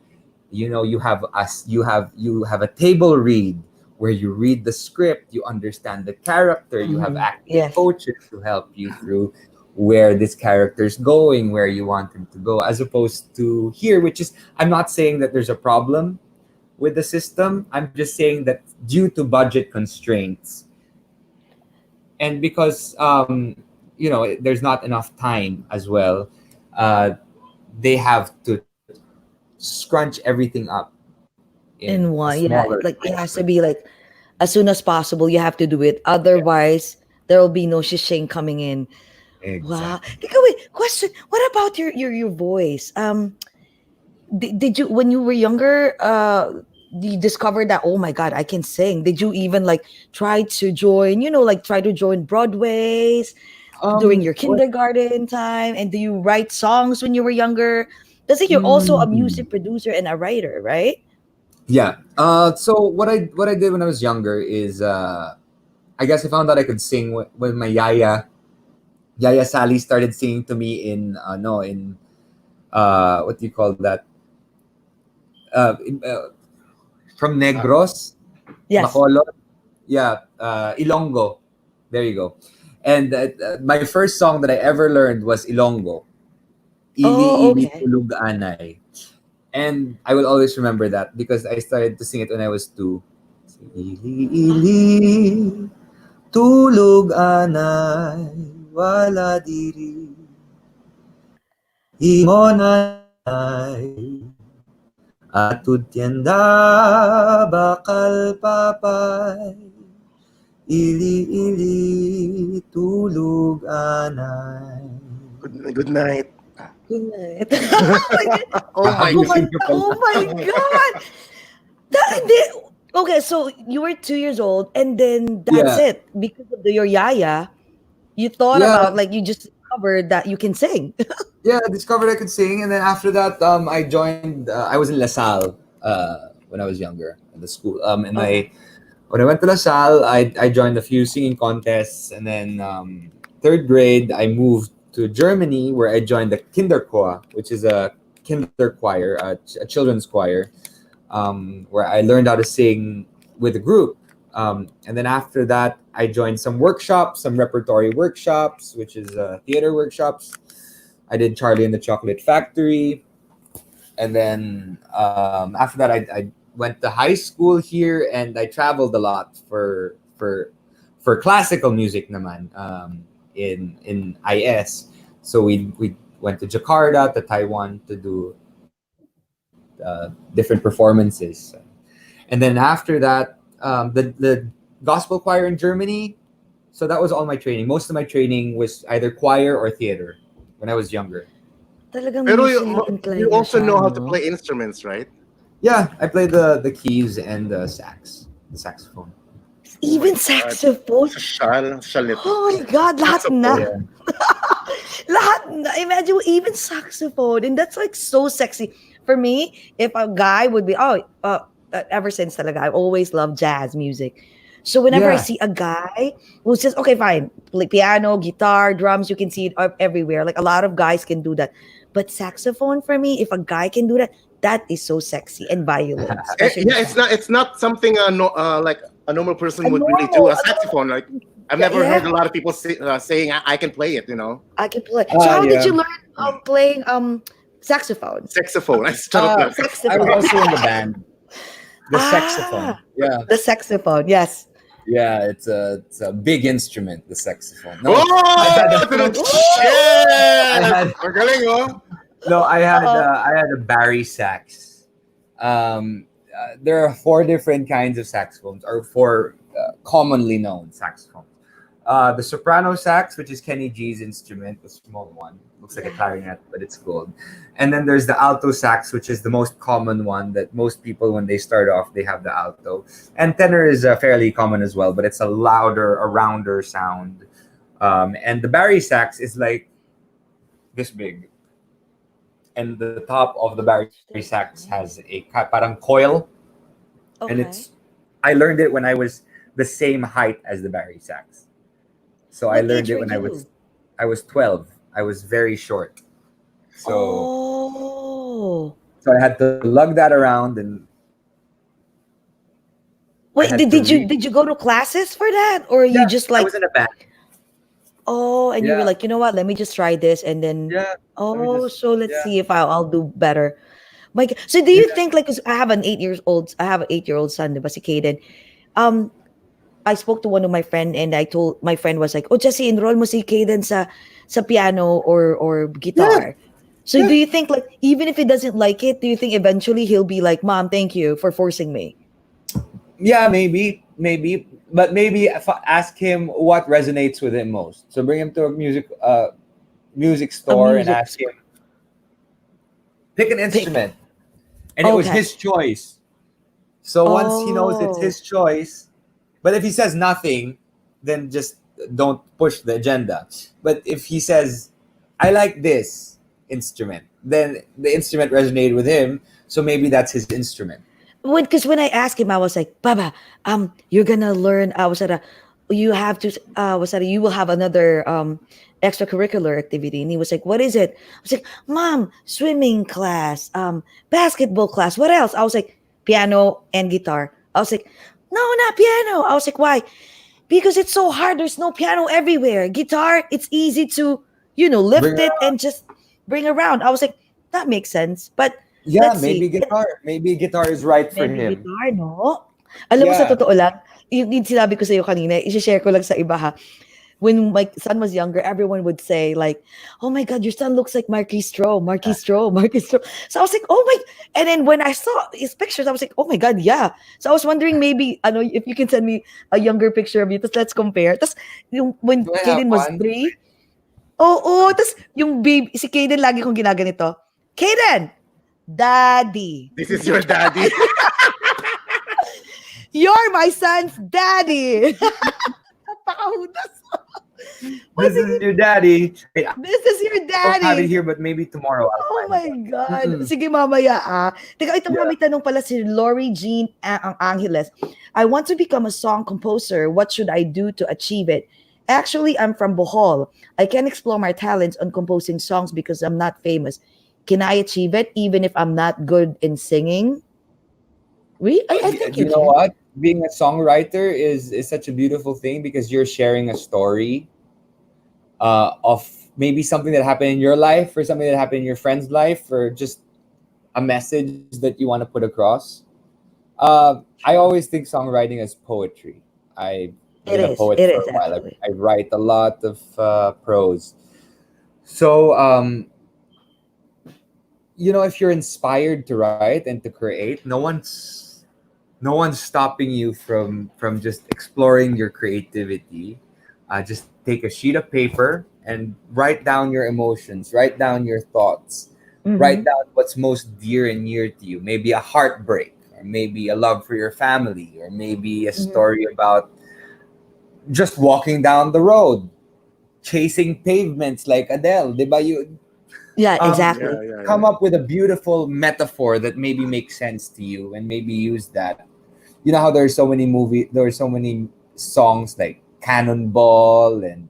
you have a table read where you read the script, you understand the character, you have Mhm. acting Yes. coaches to help you through where this character's going, where you want him to go, as opposed to here, which is, I'm not saying that there's a problem with the system. I'm just saying that due to budget constraints, and because there's not enough time as well, uh, they have to scrunch everything up in In a one, smaller yeah. Like it time has to frame. be like as soon as possible. You have to do it. Otherwise, there will be no shishing coming in. Wow. Exactly. Wait, question. What about your voice? Did you when you were younger, you discovered that, oh my god, I can sing? Did you even like try to join, like try to join Broadways during your What? kindergarten time? And do you write songs when you were younger? Does it you're also a Mm. music producer and a writer, right? Yeah. So what I did when I was younger is, I guess I found out I could sing when my Yaya Sally started singing to me in no in what do you call that, in, from Negros, Yes. Bacolod, yeah, Ilonggo. There you go. And my first song that I ever learned was Ilonggo, Oh, Ili Ili okay. Tulug Anay. And I will always remember that because I started to sing it when I was 2. Ili Ili Tulog Anay Wala Diri Imo Nanay Atud tienda bakal papay, ili-ili tulog anay. Good night. Good night. Oh my God. Oh my God. Ayusin ko pala. Oh my God. Hindi. Okay, so you were 2 years old, and then that's Yeah. it. Because of your yaya, you thought Yeah. about, like, you just discovered that you can sing. Yeah, I discovered I could sing, and then after that, I joined. I was in LaSalle when I was younger at the school. And Okay. when I went to LaSalle, I joined a few singing contests, and then third grade, I moved to Germany where I joined the Kinderchor, which is a kinder choir, a children's choir, where I learned how to sing with a group. And then after that, I joined some workshops, some repertory workshops, which is theater workshops. I did Charlie and the Chocolate Factory, and then after that, I went to high school here, and I traveled a lot for classical music naman in IS. So we went to Jakarta, to Taiwan to do different performances, and then after that, the gospel choir in Germany. So that was all my training. Most of my training was either choir or theater when I was younger. Talagang Pero music you inclined also siya, know how to no? play instruments, right? Yeah, I play the keys and the saxophone. Even God. saxophone. Shalit. Oh my God, lahat na. Saxophone. Lahat na. Imagine, even saxophone. And that's like so sexy. For me, if a guy would be, ever since talaga, I've always loved jazz music. So whenever I Yeah, see a guy who says, okay, fine, like piano, guitar, drums, you can see it everywhere. Like a lot of guys can do that. But saxophone for me, if a guy can do that, that is so sexy and violent, especially the Yeah, sax. it's not something like a normal person A would really do. normal, A saxophone, like I've yeah, never heard a yeah, lot of people saying I can play it. I can play. So how did yeah. you learn playing saxophone? Saxophone. I shut up lang. I was Saxophone. also in the band, the saxophone. Ah, Yeah, the saxophone. Yes. yeah. It's a big instrument, the saxophone. No, I had Oh, a, I shit! had Magaling, oh. no, Uh-oh. I had a Barry sax. There are four different kinds of saxophones, or four commonly known saxophones. The soprano sax, which is Kenny G's instrument, the small one, looks like a Yeah. clarinet, but it's gold. And then there's the alto sax, which is the most common one that most people, when they start off, they have the alto. And tenor is fairly common as well, but it's a louder, a rounder sound. And the Barry sax is like this big, and the top of the Barry sax has a parang coil, and Okay. I learned it when I was the same height as the Barry sax. So I What learned age it were when you? I was 12. I was very short. So Oh. so I had to lug that around, and I Wait, had did, to did you read. did you go to classes for that? Or you Yeah, just I like, was in a band. oh, and you were Yeah, like, you know what, let me just try this and then, yeah. Let me oh, just so let's yeah, see if I'll do better. So do you yeah, think, like, 'cause I have an 8-year-old son, diba, si Caden. Um, I spoke to one of my friend, and I told my friend was like, "Oh, Jesse, enroll mo si Caden sa piano or yeah, guitar." So do yeah. you think, like, even if he doesn't like it, do you think eventually he'll be like, "Mom, thank you for forcing me"? Yeah, maybe, but maybe ask him what resonates with him most. So bring him to a music A store and music ask him, pick an pick. instrument, and it was Okay. his choice. So once he knows it's Oh. his choice, but if he says nothing, then just don't push the agenda. But if he says, "I like this instrument," then the instrument resonated with him, so maybe that's his instrument. Because when I asked him, I was like, "Baba, you're gonna learn." I was at a, you have to. Was at a, you will have another extracurricular activity, and he was like, "What is it?" I was like, "Mom, swimming class, basketball class. What else?" I was like, "Piano and guitar." I was like, "No, not piano." I was like, "Why?" Because it's so hard. There's no piano everywhere. Guitar, it's easy to, Bring lift her it and just bring around. I was like, that makes sense. But Yeah, let's maybe see. guitar. Maybe guitar is right for Maybe him. guitar, no? Alam mo, sa Yeah. totoo lang, yung sinabi ko sa'yo kanina, i-share ko lang sa iba ha. when my son was younger, everyone would say like, "Oh my God, your son looks like Markki Stroem, Markki Stroem, Markki Stroem." So I was like, "Oh my!" And then when I saw his pictures, I was like, "Oh my God, yeah." So I was wondering maybe, I know if you can send me a younger picture of you, let's compare. Tapos yung when Do I have Kaden was one? 3, oo, tapos yung baby, si Kaden lagi kong ginaganito. Kaden, Daddy. This is your daddy. You're my son's daddy. Napakahudas. This is your daddy. Wait, I This is your don't have it daddy. here, but maybe tomorrow I'll Oh find my one. God. Mm-mm. Sige, mamaya Teka, ito nga, Yeah. may tanong pala si Lori Jean ang Angeles. I want to become a song composer. What should I do to achieve it? Actually, I'm from Bohol. I can explore my talents on composing songs because I'm not famous. Can I achieve it even if I'm not good in singing? I think you You know can. what? Being a songwriter is such a beautiful thing because you're sharing a story of maybe something that happened in your life or something that happened in your friend's life or just a message that you want to put across. I always think songwriting as poetry. I've It been a is. poet It for is a while. actually. I write a lot of prose. So, if you're inspired to write and to create, no one's stopping you from just exploring your creativity. Just take a sheet of paper and write down your emotions, write down your thoughts, write Mhm. down what's most dear and near to you. Maybe a heartbreak, or maybe a love for your family, or maybe a Mhm. story about just walking down the road, chasing pavements like Adele. Diba? Yeah, Um, exactly. come up with a beautiful metaphor that maybe makes sense to you, and maybe use that. You know how there are so many songs like Cannonball and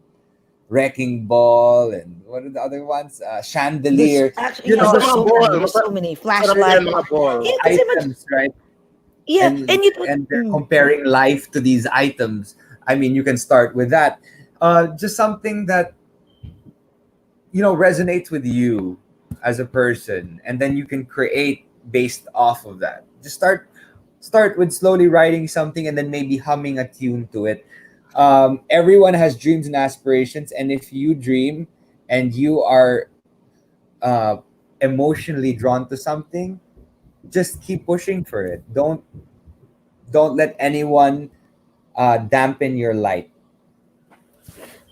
Wrecking Ball, and what are the other ones? There's Chandelier. actually, You yes, know, Basta there's mga so ball. many. There's so many. Masarap Flashlight. yan mga ball. Yeah, kasi items, right? yeah, And and you they're comparing life to these items. I mean, you can start with that. Just something that resonates with you as a person, and then you can create based off of that. Just start with slowly writing something and then maybe humming a tune to it. Everyone has dreams and aspirations, and if you dream and you are uh, emotionally drawn to something, just keep pushing for it. Don't let anyone dampen your light.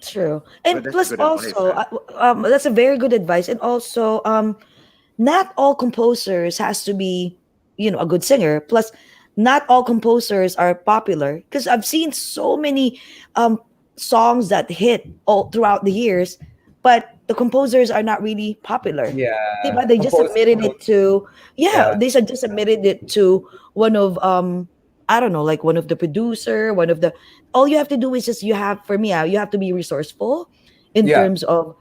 true. Well, And that's plus good advice, also, huh? that's a very good advice. And also, not all composers has to be, a good singer. Plus, not all composers are popular because I've seen so many um songs that hit all throughout the years, but the composers are not really popular. Yeah, Diba? They just submitted composers. it to, yeah, Yeah, just submitted it to one of I don't know, like one of the producer, one of the, all you have to do is just, you have, for me, you have to be resourceful in yeah, terms of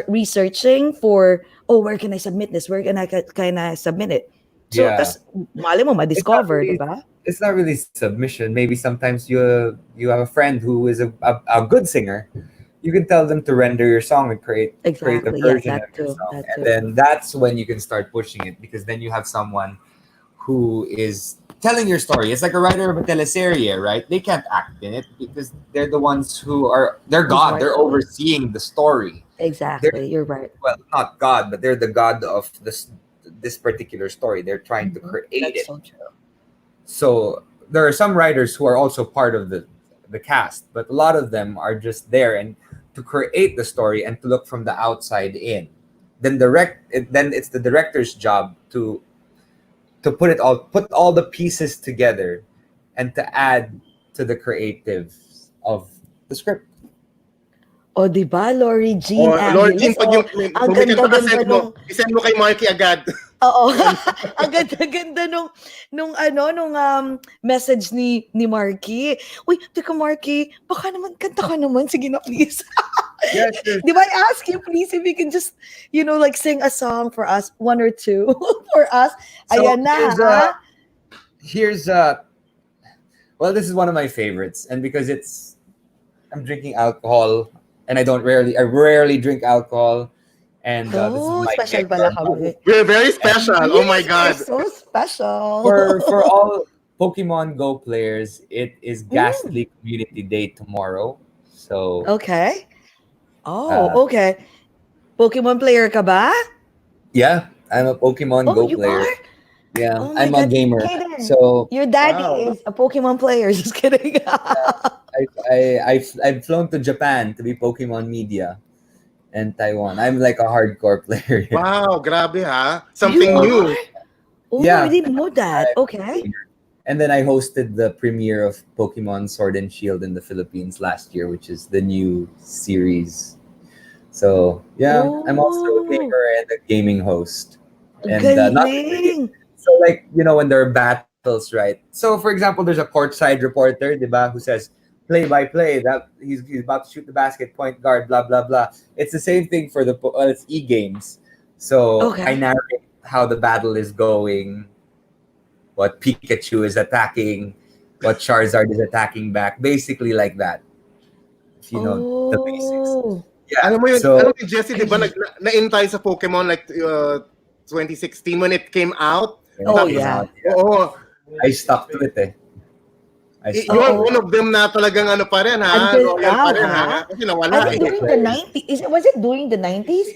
researching for, oh, where can I submit this? Where can I submit it? So yeah. that's, mali mo It's not ma-discover, really. diba? It's not really submission. Maybe sometimes you have a friend who is a good singer. You can tell them to render your song and create a Exactly. Yeah, version of that your too. song, That and too. then that's when you can start pushing it, because then you have someone who is telling your story. It's like a writer of a teleserie, right? They can't act in it because they're the ones they're Who's God. They're writing it? overseeing the story. They're, Exactly. You're right. well, not God, but they're the God of this particular story. They're trying to Mhm. create That's it. so true. So there are some writers who are also part of the cast, but a lot of them are just there and to create the story and to look from the outside in. Then it's the director's job to put all the pieces together and to add to the creative of the script. O, di ba, Lori Jean Oh, Lord Jean, Angeles? pag Oh, yung ang kung may kanta ka, ganda-ganda send mo. I-send mo kay Marky agad. oo. Ang ganda-ganda nung message ni Marky. Uy, teka Marky, baka naman kanta ka naman. Sige na, please. Yeah, sure. Di ba, I ask you, please, if you can just, like sing a song for us, one or two for us. So Ayan na, ha? here's well, this is one of my favorites, and because I'm drinking alcohol, and I rarely drink alcohol, and this is Oh, my special gift. pala kami. We're very special. Oh my Yes, we're God. so special. For all Pokemon Go players, it is Mm. Ghastly Community Day tomorrow. So Okay. uh, Oh, okay. Pokemon player ka ba? yeah, I'm a Pokemon Oh, Go you player. are? Yeah, Oh my I'm a God. gamer. Okay then. So Your daddy Wow. is a Pokemon player. Just kidding. I've flown to Japan to be Pokemon media and Taiwan. I'm like a hardcore player. Wow, grabe ha. You Something So new. are? Oh, I yeah, didn't know that. I'm a Okay. gamer. And then I hosted the premiere of Pokemon Sword and Shield in the Philippines last year, which is the new series. So yeah, I'm also a Oh, gamer and a gaming host, and not just a galing. so like when there are battles, right? So for example, there's a courtside reporter, diba, who says play by play that he's about to shoot the basket, point guard, blah blah blah. It's the same thing for it's e-games. So I Okay. narrate how the battle is going, what Pikachu is attacking, what Charizard is attacking back, basically like that. If you know the basics. Oh, Yeah. Alam So mo Jesse, I 'di ba see. na-in tayo sa Pokemon like 2016 when it came out. when it Oh, came Tapos yeah. out, yeah, oo, I stuck to it. I stuck you're to it. one Oo. of them na talagang ano pa rin ha, Until loyal pa now, rin ha, ha? kasi I nawala think eh. during the 90s, was it during the 90s?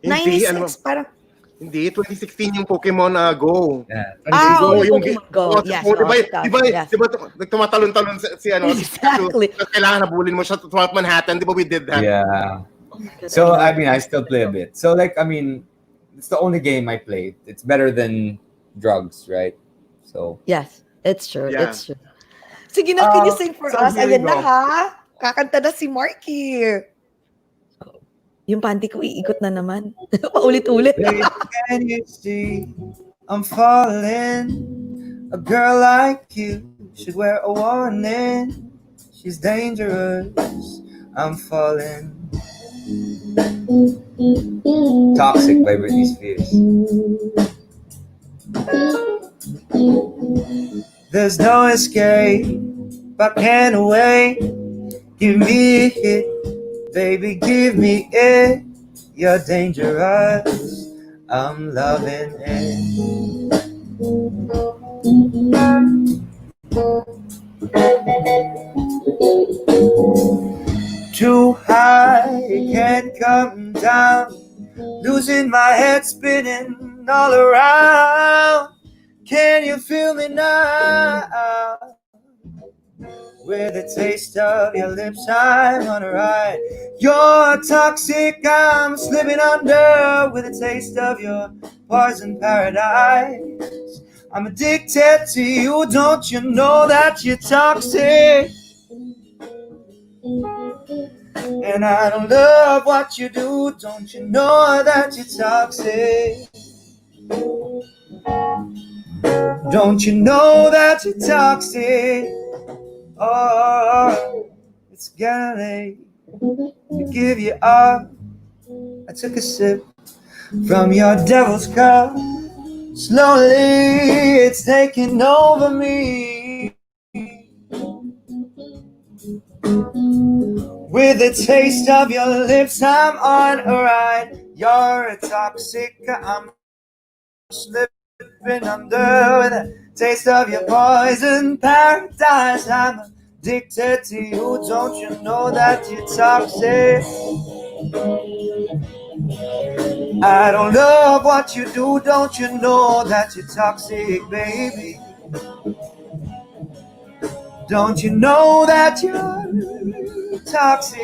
Hindi, ano, 96, parang, hindi, 2016 yung Pokemon Go. Yeah, Yung oh, 2016. Go, yung yung, Pokemon Go. oh, Yes, di no, ba, 2000, yes. tumatalon-talon si si Pikachu, Exactly. tapos kailangan habulin mo siya throughout Manhattan, di ba we did that? Yeah. Oh my God, I So I love mean, I still play a bit. So like, I mean, it's the only game I play. It's better than drugs, right? So Yes, it's true. Yeah. It's true. Sige na, can you sing for So us? here we Ayan na go. ha. Kakanta na si Markki. Yung panty ko iikot na naman. Paulit-ulit. baby, can you see I'm falling? A girl like you should wear a warning. She's dangerous. I'm falling. Toxic by Britney Spears. There's no escape. I can't wait. Give me a hit, baby, give me it. You're dangerous. I'm loving it. Too high, can't come down. Losing my head, spinning all around. Can you feel me now? With a taste of your lips, I'm on a ride. You're toxic, I'm slipping under. With a taste of your poison paradise, I'm addicted to you. Don't you know that you're toxic? And I don't love what you do. Don't you know that you're toxic? Don't you know that you're toxic? Oh, it's getting late to give you up. I took a sip from your devil's cup. Slowly, it's taking over me. With a taste of your lips, I'm on a ride. You're a toxic, I'm slipping under. With a taste of your poison paradise, I'm addicted to you. Don't you know that you're toxic? I don't love what you do. Don't you know that you're toxic, baby? Don't you know that you're toxic?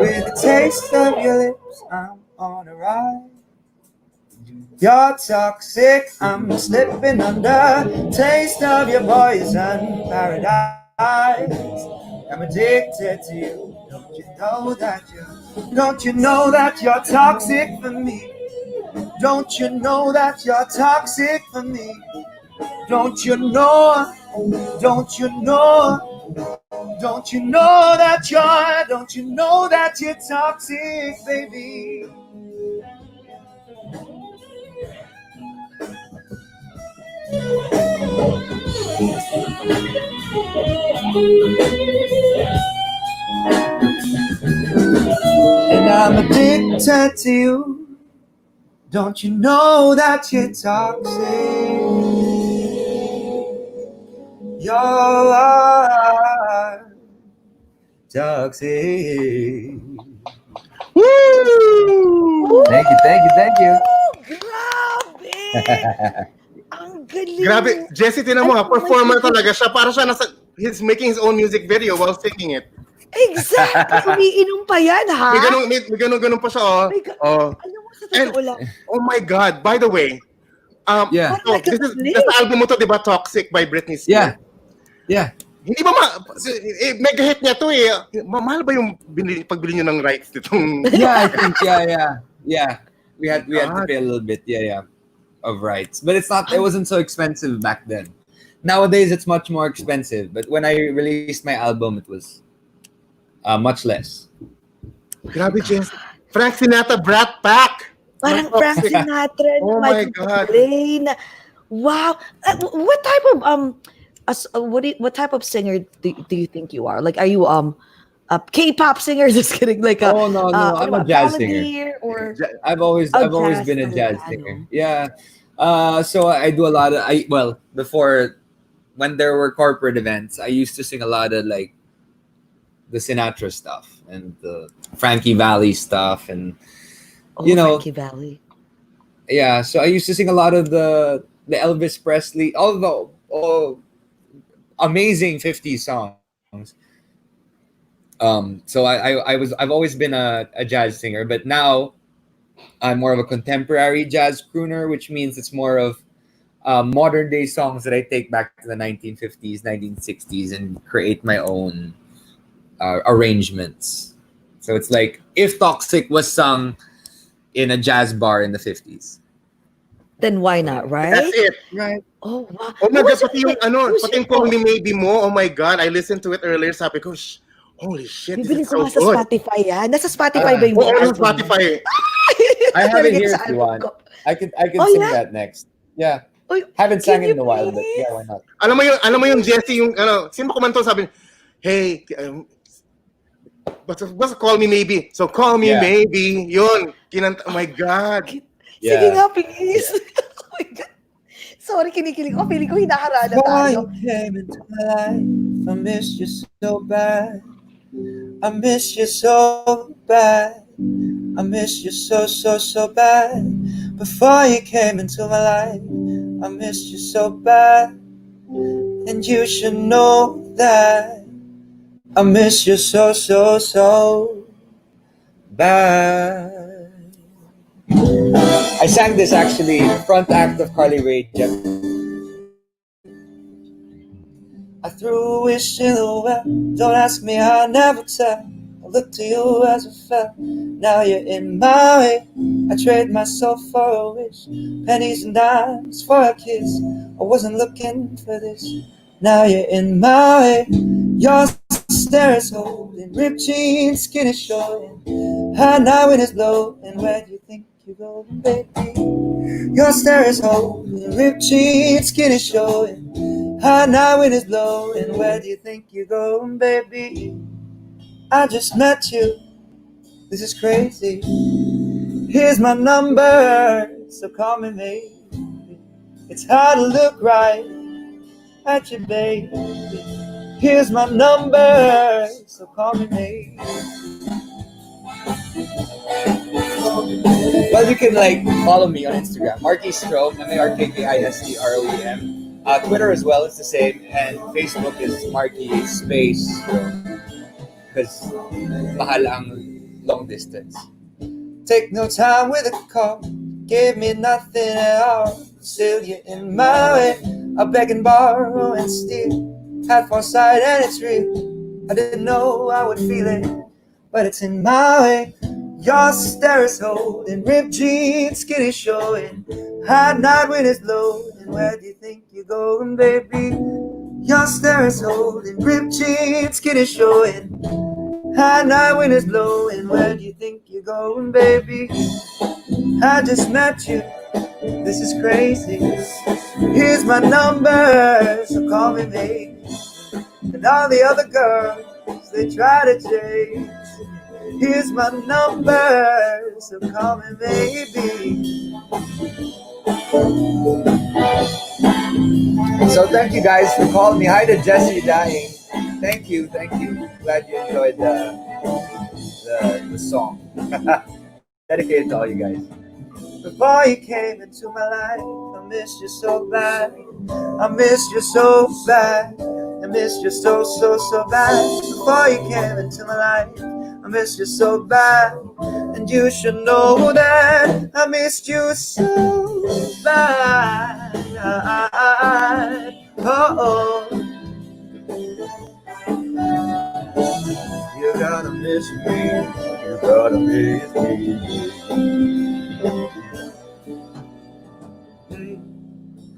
With the taste of your lips, I'm on a ride. You're toxic, I'm slipping under. Taste of your poison paradise. I'm addicted to you. Don't you know that you're toxic for me? Don't you know that you're toxic for me? Don't you know? Don't you know? Don't you know that you're toxic, baby? And I'm addicted to you. Don't you know that you're toxic? You're toxic. Woo! Thank you, thank you, thank you. Grabe! Ang galing. Grabe, Jessie, tinan mo Ay, ha, performer talaga siya. Para siya he's making his own music video while singing it. Exactly. Umiinom pa yan, ha? May ganun pa siya, oh. My God. Oh. Alam mo, sa And, totoo lang. oh my God, by the way, Yeah. so, this is the album mo to, di ba? Toxic by Britney Spears. Yeah. Hindi ba mega hit niya to eh. Mahal ba yung pagbili niyo ng rights nitong... Yeah, I think, yeah. We had to pay a little bit, of rights. But it wasn't so expensive back then. Nowadays, it's much more expensive. But when I released my album, it was much less. Grabe, Jess. Frank Sinatra, Brat Pack. Parang Frank Sinatra. Oh my God. Wow. What type of what type of singer do you think you are? Like, are you a K-pop singer? Just kidding. Like no, I'm a jazz singer. Or I've always been a jazz singer. Yeah. So I do a lot of before, when there were corporate events, I used to sing a lot of like the Sinatra stuff and the Frankie Valli stuff, and Frankie Valli. Yeah, so I used to sing a lot of the Elvis Presley, all the amazing 50s songs. So I've always been a jazz singer, but now I'm more of a contemporary jazz crooner, which means it's more of modern day songs that I take back to the 1950s, 1960s and create my own arrangements. So it's like if Toxic was sung in a jazz bar in the 50s. Then why not, right? That's it. Right. Oh, wow. Oh my God, pati yung Call Me Oh, Maybe Mo, oh my God, I listened to it earlier, sabi ko, holy shit, this Bibiling is ko so nga sa good. Spotify yan. Nasa Spotify ba yung Oo, album? sa Spotify. I have it Talaga here sa if you album want. ko. I can Oh, sing yeah? that next. Yeah. Uy, Haven't sang can it in you a while, but please? yeah, why not? Alam mo yung Jessie, yung sino ba kumanto sabi, hey, basta Call Me Maybe. So Call Me Yeah. Maybe, yun. Kinanta, oh my God. Sige Yeah. nga, please. Oh my God. Sorry, kinikilig ko. Feeling ko hinaharana tayo. came into my life, I missed you so bad. I miss you so bad. I miss you so bad. Before you came into my life, I missed you so bad. And you should know that I miss you so bad. I sang this actually front act of Carly Rae Jepsen. I threw a wish in the well. Don't ask me, I'll never tell. I looked to you as I fell. Now you're in my way. I trade myself for a wish. Pennies and dimes for a kiss. I wasn't looking for this. Now you're in my way. Your stare is holding. Ripped jeans, skin is showing. High now wind is blowing. Where do you think you're going, baby? Your stare is holding. Ripped jeans, skin is showing. High now wind is blowing. Where do you think you're going, baby? I just met you. This is crazy. Here's my number, so call me maybe. It's hard to look right at you, baby. Here's my number, so call me maybe. Well, you can follow me on Instagram, Markki Stroem, MarkkiStroem. Twitter as well, it's the same, and Facebook is Markki Space Stroem. Because mahal ang long distance. Take no time with a call, give me nothing at all. Still you're in my way. I beg and borrow and steal. Had foresight and it's real. I didn't know I would feel it, but it's in my way. Your stare is holding, ripped jeans, skin is showing. High night wind is blowing. Where do you think you're going, baby? Your stare is holding, ripped jeans, skin is showing. High night wind is blowing. Where do you think you're going, baby? I just met you. This is crazy. Here's my number, so call me maybe. And all the other girls, they try to chase me. Here's my number, so call me maybe. So thank you guys for calling me. Hi to Jesse Dying. Thank you. Glad you enjoyed the song. Dedicated to all you guys. Before you came into my life, I missed you so bad. I missed you so bad. I missed you so bad. Before you came into my life, I missed you so bad. And you should know that I missed you so bad. Oh, you gotta miss me. You gotta miss me.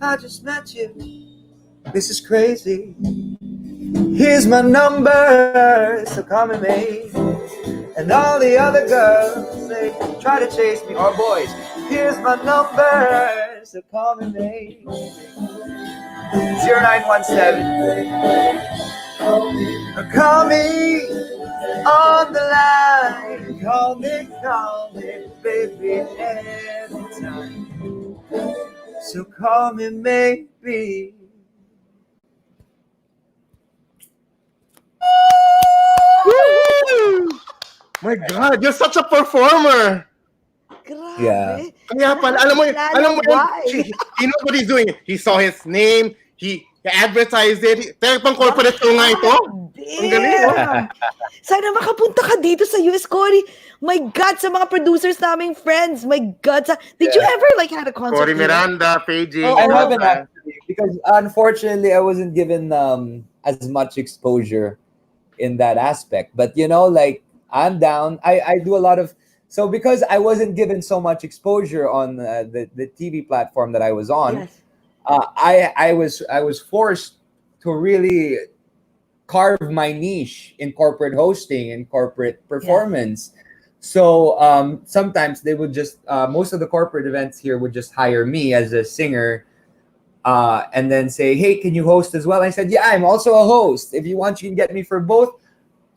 I just met you. This is crazy. Here's my number, so call me maybe. And all the other girls, they try to chase me, or boys. Here's my number, so call me maybe. 0917. Call me on the line. Call me, baby, anytime. So call me maybe. Woo! My God, you're such a performer. Grabe. Yeah. Kaya pala, alam mo Why? yun, you know what he's doing? He saw his name, he advertised it. Pang corporate ko nga ito. Ang galing, oh. Damn. Sana makapunta ka dito sa US, Cory. My God, sa mga producers naming friends. My God. Did you ever like had a concert? Cory here? Miranda, paging. I haven't actually, because unfortunately I wasn't given as much exposure in that aspect. But you know, like I'm down. I do a lot of, so because I wasn't given so much exposure on the TV platform that I was on, Yes. I was forced to really carve my niche in corporate hosting and corporate performance. So sometimes they would just most of the corporate events here would just hire me as a singer, and then say, "Hey, can you host as well?" I said, "Yeah, I'm also a host. If you want, you can get me for both.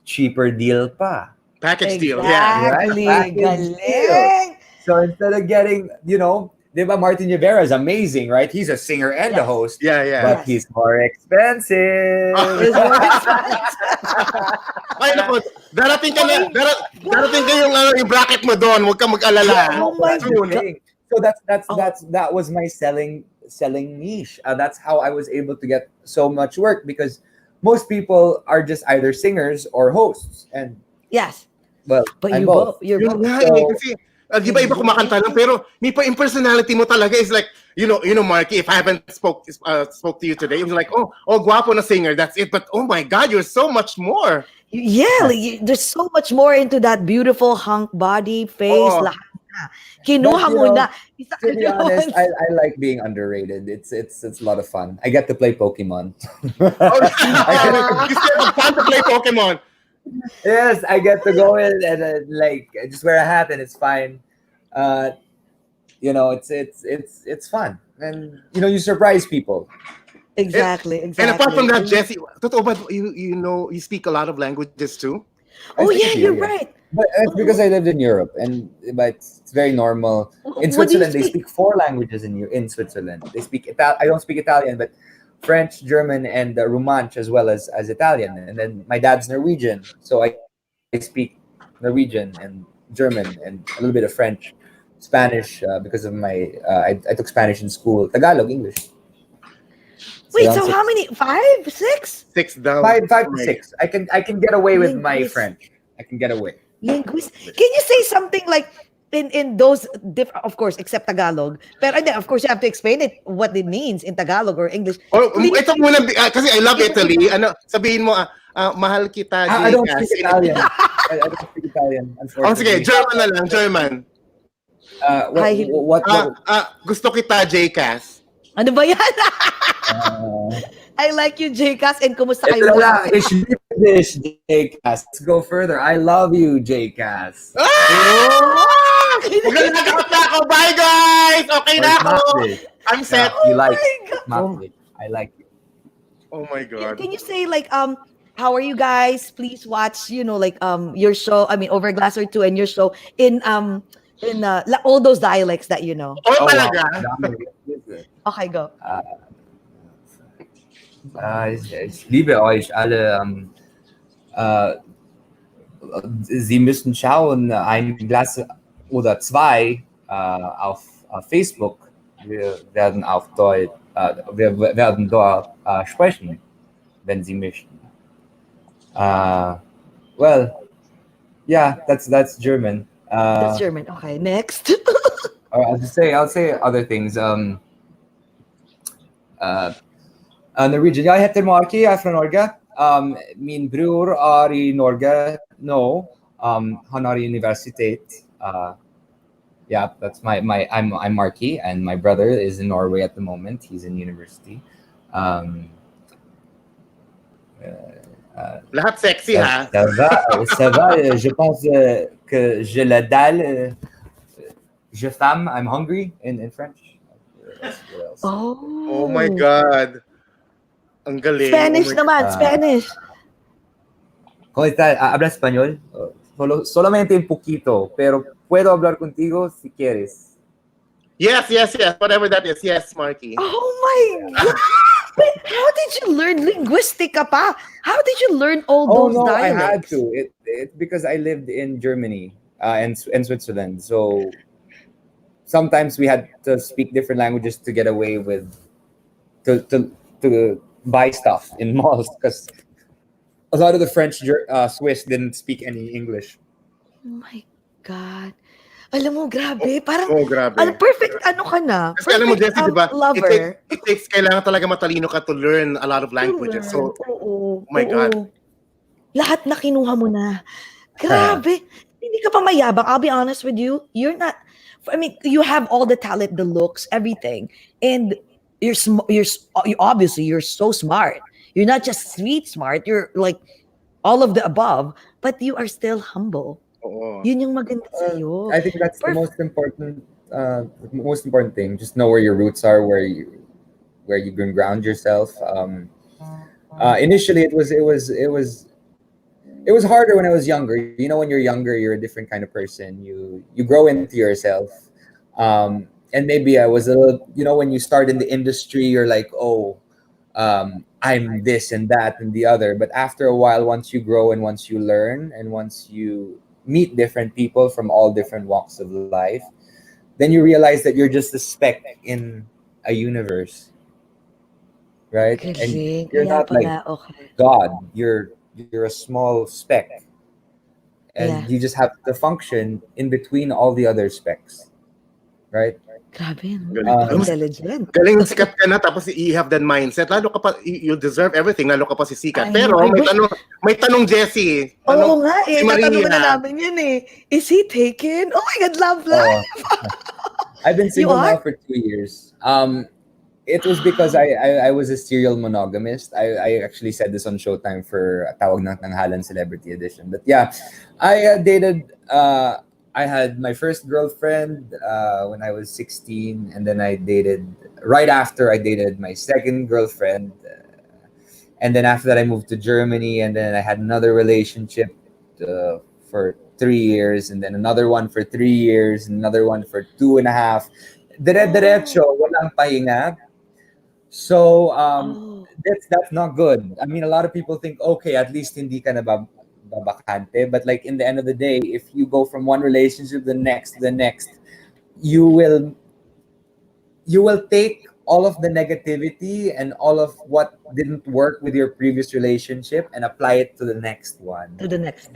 Cheaper deal pa." Package deal, yeah. Exactly. Right? Package Galing. So instead of getting, you know, diba Martin Rivera is amazing, right? He's a singer and a Yes. host. Yeah, yeah. But he's more expensive. It's more expensive. Ay, naku, darating ka na, darating ka yung bracket mo doon, huwag kang mag-alala. Oh my Soon. God. So that was my selling niche. That's how I was able to get so much work, because most people are just either singers or hosts, and Yes. well, But I'm you both. both. You're Yun both. nga So- eh, kasi di ba iba kumakanta lang, pero may personality mo talaga is like, you know, Markki, if I haven't spoke to you today, it was like, oh, guwapo na singer, that's it. But oh my God, you're so much more. Yeah, like, there's so much more into that beautiful hunk body, face, Oo. lahat na. Kinuha But, you mo know, na. To be honest, I like being underrated. It's a lot of fun. I get to play Pokemon. Oh, you still have fun to play Pokemon. Yes, I get to go in and like just wear a hat and it's fine. You know, it's fun, and you know, you surprise people. Exactly. And apart from that, And- Jesse, totoo ba, you know, you speak a lot of languages too? Oh I think yeah, so, you're yeah. right. But it's because I lived in Europe, but it's very normal. In What do you Switzerland, they speak? speak 4 languages in Switzerland. They speak I don't speak Italian, but French, German, and Romansh, as well as Italian. And then my dad's Norwegian, so I speak Norwegian and German and a little bit of French, Spanish, because of my I took Spanish in school. Tagalog, English. Wait, around so 6. how many? 5, 6? 6 down. Five to Right. 6. I can get away with my Linguist. French. I can get away. Linguist. Can you say something like in those different, of course, except Tagalog? Pero then, of course, you have to explain it what it means in Tagalog or English. Oh, Please. ito muna, kasi I love Italy. Ano, sabihin mo, mahal kita, I don't Jcas. speak Italian. I don't speak Italian, Oh, unfortunately. sige, German na lang, German. What Gusto kita, Jcas. Ano ba yan? uh, I like you, Jcas, and kumusta ito kayo? lang, English, JCas. Let's go further. I love you, JCas. Huwag na nagkakot na ako. Bye, guys! Okay na ako. I'm set. You like my God. Markki. I like you. Oh my God. Can you say like how are you guys? Please watch, like your show. I mean, Over a Glass or Two, and your show in all those dialects that you know. Oh, Oh wow. talaga? Dami. Okay, go. Ich liebe euch alle. Äh, Sie müssen schauen, ein Glas oder zwei auf Facebook. Wir werden auf Deutsch, wir werden dort sprechen, wenn Sie möchten. Well, yeah, that's German. That's German. Okay, next. I'll say other things. Norwegian. Jag heter Markki, jag är från Norge. Min bror är i Norge nu. Han är i universitet. Yeah, that's I'm Markki, and my brother is in Norway at the moment. He's in university. Lahat sexy, ha? Ça va. Je pense que je la dalle. Je femme. I'm hungry in French. What else? Oh my God. Ang galing. Spanish Oh my naman, Spanish. ¿Cómo está? ¿Habla español? Solamente un poquito, pero puedo hablar contigo si quieres. Yes. Whatever that is. Yes, Markki. Oh my God. Wait, how did you learn linguistic ka pa? How did you learn all Oh those no, dialects? I had to. It because I lived in Germany and Switzerland, so sometimes we had to speak different languages to get away with to buy stuff in malls because a lot of the French Swiss didn't speak any English. Oh my God. Alam mo, grabe. Parang, Oh, grabe. perfect, ano ka na? Kasi alam mo, Perfect Jessie, diba? lover. It takes, kailangan talaga matalino ka to learn a lot of languages. So, Oo, my God. oo. Lahat na kinuha mo na. Grabe. Hindi ka pa mayabang. I'll be honest with you. You're not, I mean, you have all the talent, the looks, everything. And obviously, you're so smart. You're not just street smart. You're like all of the above. But you are still humble. oo. Yun yung maganda sa'yo. I think that's the Perfect. most important thing. Just know where your roots are, where you can ground yourself. Initially, it was harder when I was younger. You know, when you're younger, you're a different kind of person. You grow into yourself. And maybe I was a little, when you start in the industry, you're like, oh, I'm this and that and the other. But after a while, once you grow and once you learn and once you meet different people from all different walks of life, then you realize that you're just a speck in a universe, right? And Galing. you're Kaya not like pala, okay. God. You're a small speck, and Yeah. you just have to function in between all the other specks, right? Grabe, no? Galing. Intelligent. Galing sikat ka na tapos you have that mindset. Lalo ka pa, you deserve everything. Lalo ka pa si sikat. I Pero know, I wish- may tanong Jessie. Oo nga si tatanungan na Maria. namin yan eh. Is he taken? Oh my God, love life! I've been single are? now for 2 years. It was because I was a serial monogamist. I actually said this on Showtime for Tawag ng Tanghalan Celebrity Edition. But yeah, I dated. I had my first girlfriend when I was 16, and then I dated right after I dated my second girlfriend, and then after that I moved to Germany, and then I had another relationship for 3 years, and then another one for 3 years, and another one for 2.5. Dire-diretso, walang pahinga. So that's not good. I mean, a lot of people think, okay, at least hindi ka na babakante, but like in the end of the day, if you go from one relationship to the next, you will take all of the negativity and all of what didn't work with your previous relationship and apply it to the next one. To the next.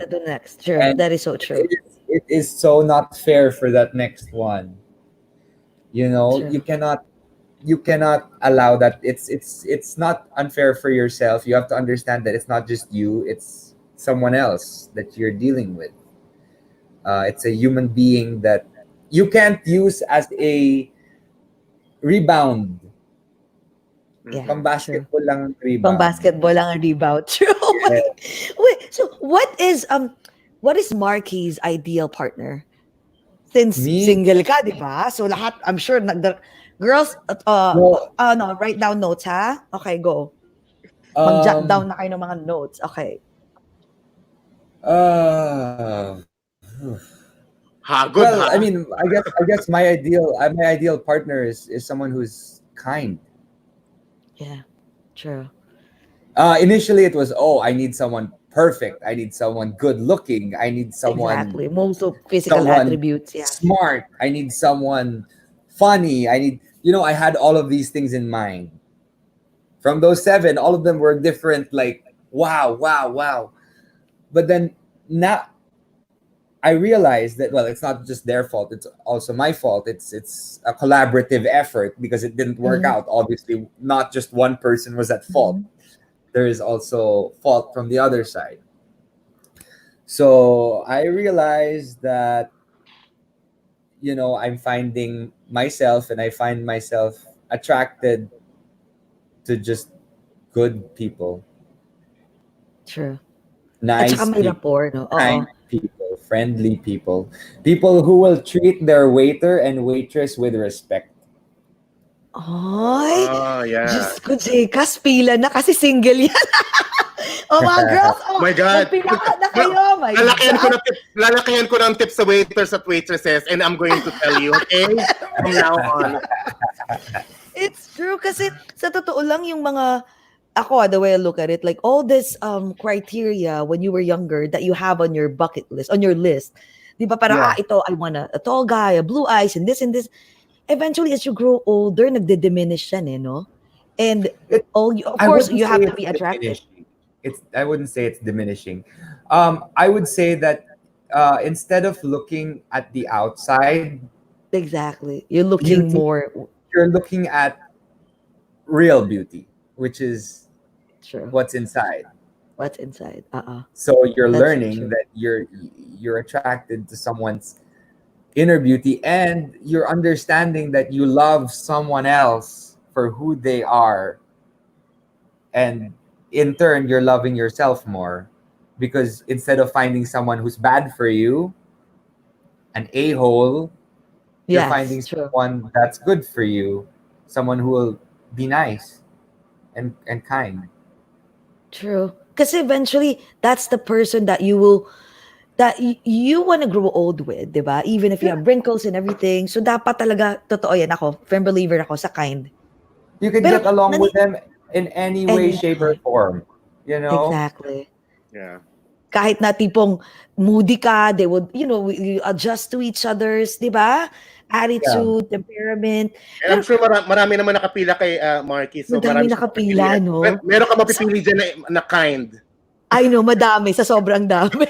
Sure, And that is so true. It is so not fair for that next one. True. You cannot allow that. It's not unfair for yourself. You have to understand that it's not just you, it's someone else that you're dealing with. It's a human being that you can't use as a rebound. Yeah, Pang basketball lang Pang rebound. basketball lang ang rebound. True. Yeah. Wait, so what is Markki's ideal partner? Since Me? single ka, di ba? So lahat, I'm sure, girls, No. no, write down notes, ha? Okay, go. Mag-jot down na kayo ng mga notes. Okay. Uh, Hagod, well, ha? I mean, I guess my ideal partner is someone who's kind. Yeah. True. Initially, it was, oh, I need someone perfect. I need someone good looking. I need someone Exactly. Most of physical attributes. Yeah. smart. I need someone funny. I had all of these things in mind. From those 7, all of them were different, like, wow, wow, wow. But then now I realized that, well, it's not just their fault, it's also my fault. It's a collaborative effort because it didn't work Mhm. out. Obviously, not just one person was at fault. There is also fault from the other side. So I realized that, I'm finding myself, and I find myself attracted to just good people, True. At saka nice may people, rapport, no? kind Oo. people, friendly people who will treat their waiter and waitress with respect. Ay! Oh, yeah. Diyos ko, Jekas, pila na kasi single yan. Oh, mga girls, My God. magpila na kayo. My Lalakihan ko God. ng tip, lalakihan ko ng tips sa waiters at waitresses, and I'm going to tell you, okay? From now on. It's true kasi sa totoo lang yung mga ako, the way I look at it, like all this criteria when you were younger that you have on your bucket list, on your list. Di ba parang, Yeah. ito, I want a tall guy, a blue eyes, and this and this. Eventually, as you grow older, nagde-diminish yan no? And of I course, wouldn't you say have to it's be attractive. diminishing. I wouldn't say it's diminishing. I would say that instead of looking at the outside, Exactly. You're looking beauty, more. you're looking at real beauty, which is True. what's inside. What's inside. So you're That's so learning true. that you're attracted to someone's inner beauty, and you're understanding that you love someone else for who they are, and in turn you're loving yourself more, because instead of finding someone who's bad for you, an a-hole, you're finding Yes, true. someone that's good for you, someone who will be nice and kind. True. Because eventually, that's the person that you want to grow old with, di ba? Even if you have wrinkles and everything. So, dapat talaga, totoo yan ako, firm believer ako sa kind. You can Pero, get along with them in any way, shape, or anytime. form, Exactly. Yeah. Kahit na tipong moody ka, they would, you adjust to each other's, di ba? Attitude, temperament. And I'm Pero, sure marami naman nakapila kay Markki. So madami marami siyang nakapila, mapipilian. no? Meron ka mapipili dyan na kind. I know, madami, sa sobrang dami.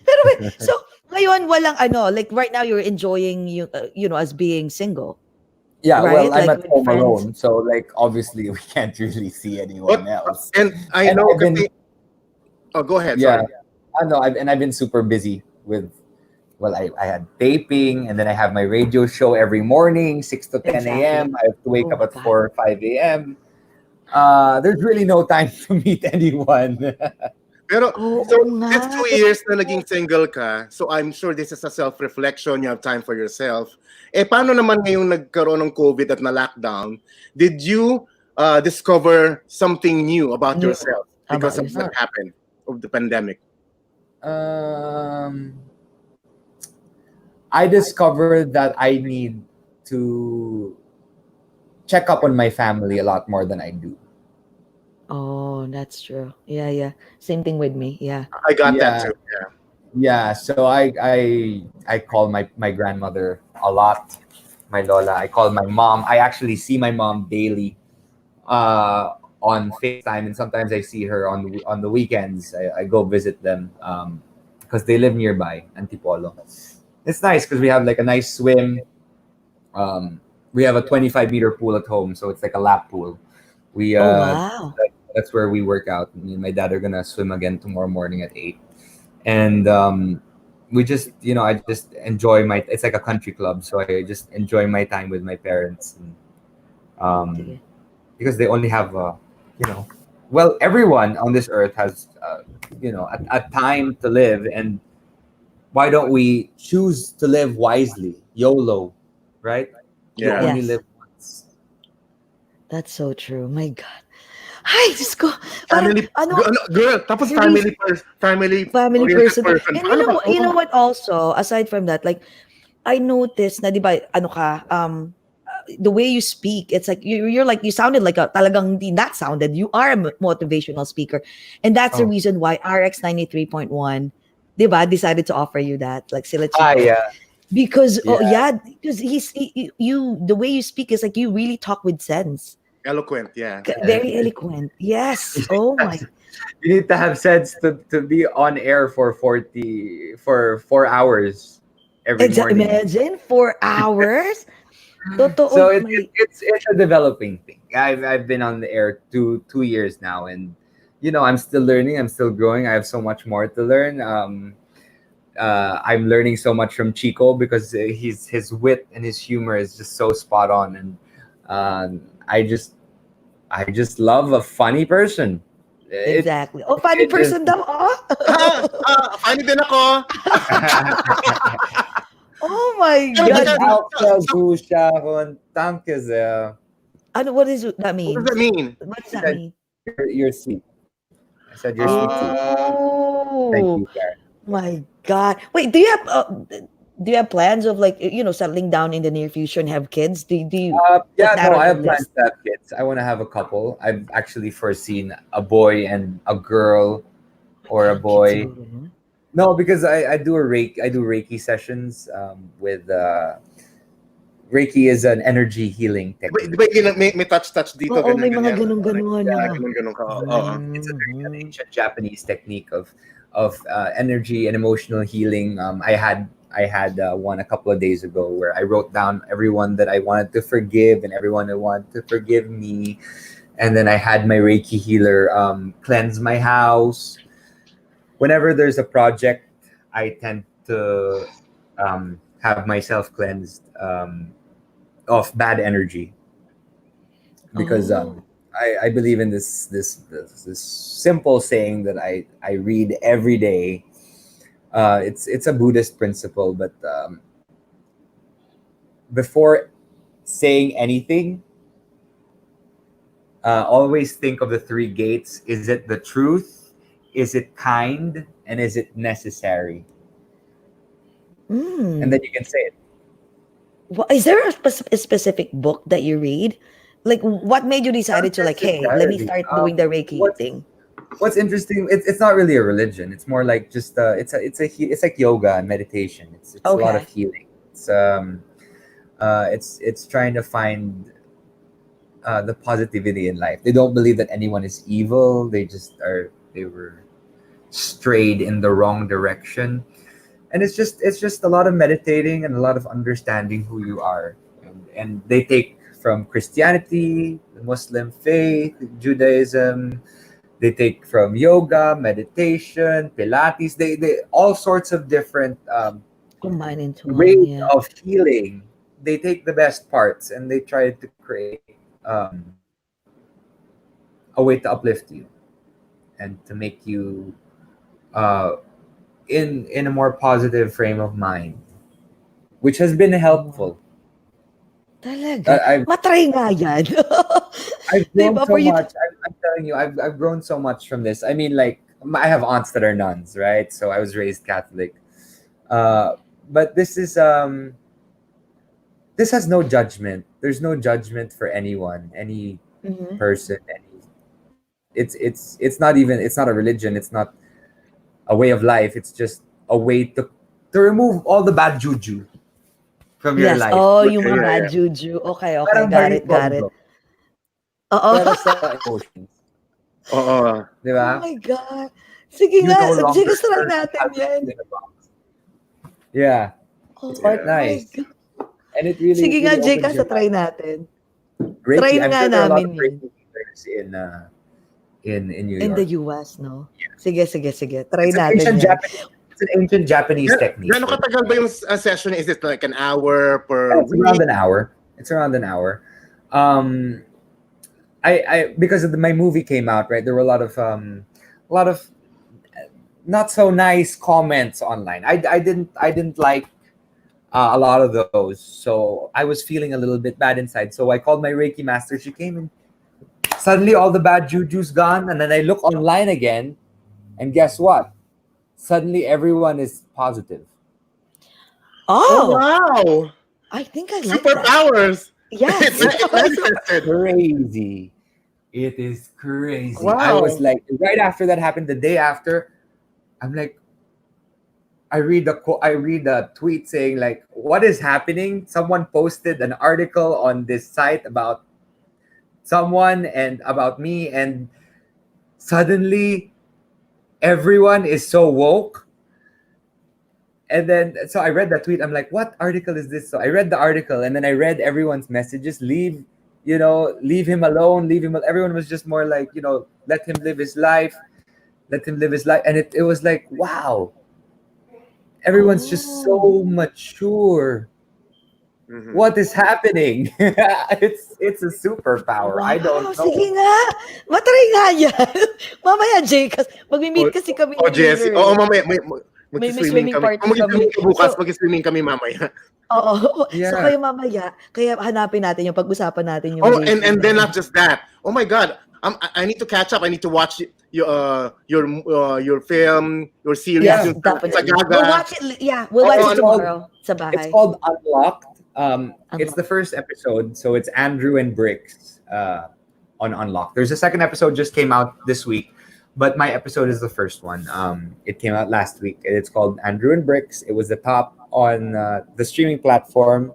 Pero wait, so, ngayon, walang like right now, you're enjoying, as being single. Yeah, Right? well, I'm Like at with home friends. alone, so like obviously we can't really see anyone else. And I And know I've been- kasi... Oh, go ahead. Yeah, Sorry. I know. I've been super busy with. Well, I had taping, and then I have my radio show every morning, 6 to 10 Exactly. a.m. I have to wake Oh up my at God. 4 or 5 a.m. There's really no time to meet anyone. Pero, Oo so, nga. these 2 years na naging single ka, so I'm sure this is a self-reflection, you have time for yourself. Paano naman ngayong nagkaroon ng COVID at na-lockdown, did you discover something new about New yourself about because of yourself. what happened, of the pandemic? I discovered that I need to check up on my family a lot more than I do. Oh, that's true. Yeah. Same thing with me. Yeah. I got that Yeah. too. Yeah. Yeah, so I call my grandmother a lot, my lola. I call my mom. I actually see my mom daily on FaceTime, and sometimes I see her on the weekends. I go visit them because they live nearby, Antipolo. It's nice because we have like a nice swim. We have a 25-meter pool at home, so it's like a lap pool. We Oh, wow. that's where we work out. Me and my dad are gonna swim again tomorrow morning at 8. And we just, I just enjoy it's like a country club, so I just enjoy my time with my parents. And, Sige. because they only have, well, everyone on this earth has, a time to live, and why don't we choose to live wisely? YOLO, right? You Yeah. only Yes. live once. That's so true. My God. Ay, Diyos ko. Parang, Girl, tapos really family family oriented person. person. And Ano ba to? you know what also, aside from that, like, I noticed na, di ba, ano ka, the way you speak, it's like, you're like, you sounded like talagang hindi that sounded. You are a motivational speaker. And that's the Oh. reason why RX 93.1, di ba, decided to offer you that, like sila Ah, Chico. yeah. Because, oh Yeah. yeah, because you, the way you speak is like, you really talk with sense. Eloquent, yeah. Very eloquent. Yes. Oh my. You need to have sense to be on air for 4 hours every morning. Imagine 4 hours. Totoo. So it, My, it's a developing thing. I've been on the air 2 years now, and I'm still learning. I'm still growing. I have so much more to learn. I'm learning so much from Chico because his wit and his humor is just so spot on, and I just love a funny person. exactly. Oh, funny It just person daw. Oh. Funny din ako. Oh my Pero God. teka, Danke sehr. What does that what mean? does that mean? What does that mean? You're sweet. I said you're sweet too. Thank Oh you, Karen. my God. Wait, do you have plans of, like, settling down in the near future and have kids? Do you Yeah, put that no, on I your have plans list? to have kids. I want to have a couple. I've actually foreseen a boy and a girl, or a Parang cute boy. siguro, no? No, because I do Reiki sessions with Reiki is an energy healing Di technique. ba may touch dito, Oo, may mga ganyan. ganun-ganuhan, Yeah, no? ganun ka. Oo. It's an Mhm. ancient Japanese technique of energy and emotional healing. I had one a couple of days ago where I wrote down everyone that I wanted to forgive and everyone who wanted to forgive me, and then I had my Reiki healer cleanse my house. Whenever there's a project, I tend to have myself cleansed of bad energy because Oh. I believe in this simple saying that I read every day. It's a Buddhist principle, but before saying anything, always think of the three gates. Is it the truth? Is it kind? And is it necessary? And Mm. then you can say it. Is there a specific book that you read? Like, what made you decided Not to, like, hey, let me necessarily. start doing the Reiki What's thing? What's interesting? It's not really a religion. It's more like just it's like yoga and meditation. It's a lot of Okay. healing. It's trying to find the positivity in life. They don't believe that anyone is evil. They were strayed in the wrong direction, and it's just a lot of meditating and a lot of understanding who you are. And they take from Christianity, the Muslim faith, Judaism. They take from yoga, meditation, Pilates. They all sorts of different Combine into one, ways yeah. of healing. They take the best parts and they try to create a way to uplift you and to make you uh, in a more positive frame of mind, which has been Wow. helpful. Talaga. I've Matry nga yan. I've Di grown ba? so For you to, much. I'm telling you, I've grown so much from this. I mean, like I have aunts that are nuns, right? So I was raised Catholic. Uh, but this has no judgment. There's no judgment for anyone, any Mhm. person, any. It's not a religion. It's not a way of life. It's just a way to remove all the bad juju from your Yes. life. Oh, yung Okay, mga yeah, bad yeah. juju. Okay, okay. Parang Got it, got it. baritondo, Oo. pero sa emotions. Oo. Di Oh ba? my God. Sige You nga. no Sige, longer try serve natin as yan. in a box. Yeah, it's Oh quite my nice, God. and it Sige nga, really Jeka, opens sa your try mind. natin. Try Reiki. na I'm nga sure there are a lot namin of yan. Reiki healers in New In the York. US, no? Sige, sige, sige. Try It's an natin ancient yan. Japanese. It's an ancient Japanese technique. Gano'ng katagal ba yung session? Is it like an hour Yeah, per it's around week? an hour. It's around an hour. Um, I because my movie came out, right? There were a lot of not so nice comments online. I didn't like a lot of those, so I was feeling a little bit bad inside. So I called my Reiki master. She came and Suddenly, all the bad juju's gone, and then I look online again, and guess what? Suddenly, everyone is positive. Oh, Oh, wow. I think I like that. Superpowers. Yes. It manifested. Crazy. It is crazy. I was Wow. like, right after that happened, the day after, I'm like, I read a tweet saying like, "What is happening?" Someone posted an article on this site about someone and about me, and suddenly everyone is so woke. And then so I read that tweet. I'm like, "What article is this?" So I read the article, and then I read everyone's messages. Leave him alone. Leave him. Everyone was just more like, let him live his life. Let him live his life. And it was like, wow, everyone's just Oh. so mature. Mhm. What is happening? It's a superpower. I don't Wow, sige know. nga. Matry nga yan. Mamaya, Jay, magmi-meet Oh, kasi kami oh, ni Jessie. River. Oo, mamaya, May mag-swimming swimming kami. party Kung mag-swimming kami. ka bukas, So, mag-swimming kami mamaya. oo. So, Yeah. kayo mamaya, kaya hanapin natin yung pag-usapan natin yung Oh, JC and na then yun. not just that. Oh my God, I need to catch up. I need to watch your film, your series Yes, dun sa definitely. We'll Gaga. watch it. Yeah, we'll Oo, watch it It's ano, called tomorrow sa it's bahay. called Unlocked. It's Unlocked. the first episode, so it's Andrew and Bricks on Unlocked. There's a second episode just came out this week, but my episode is the first one. It came out last week. It's called Andrew and Bricks. It was the top on the streaming platform,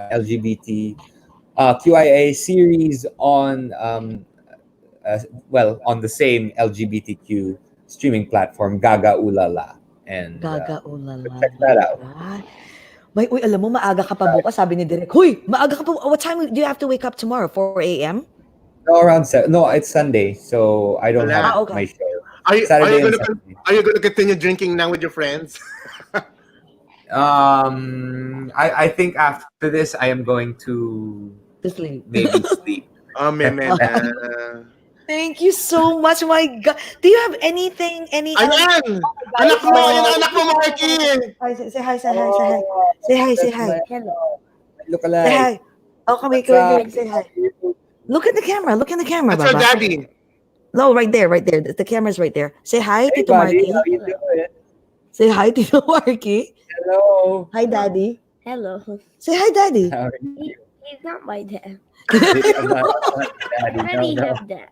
LGBT QIA series on on the same LGBTQ streaming platform, Gaga Ulala, and Gaga, so ulala. check that out. May, uy, alam mo, maaga ka pa bukas, sabi ni Direk. Huy, maaga ka pa. What time do you have to wake up tomorrow? 4 a.m.? No, around 7. No, it's Sunday, so I don't wala. have my Okay. show. Are you Saturday and Sunday. continue drinking now with your friends? I think after this, I am going to To sleep. maybe sleep. Oh, man. Thank you so much, my God. Do you have anything, Ayan! oh my God. Anak mo! Ayan ang Oh, anak mo, Marky! hi, say hi, say hi, say hi. Say hi, say hi. Hello. Look Say alike. hi. Oh, come What's here, up? say hi. Look at the camera. Look in the camera, That's our Baba. daddy. No, right there, right there. The camera's right there. Say hi, Hey, Tito buddy, Marky. how you doing? Say hi, Tito Marky. Hello. Hi, Daddy. Hello. Say hi, Daddy. How are you? He's not my dad. I'm not I daddy. already No. have that.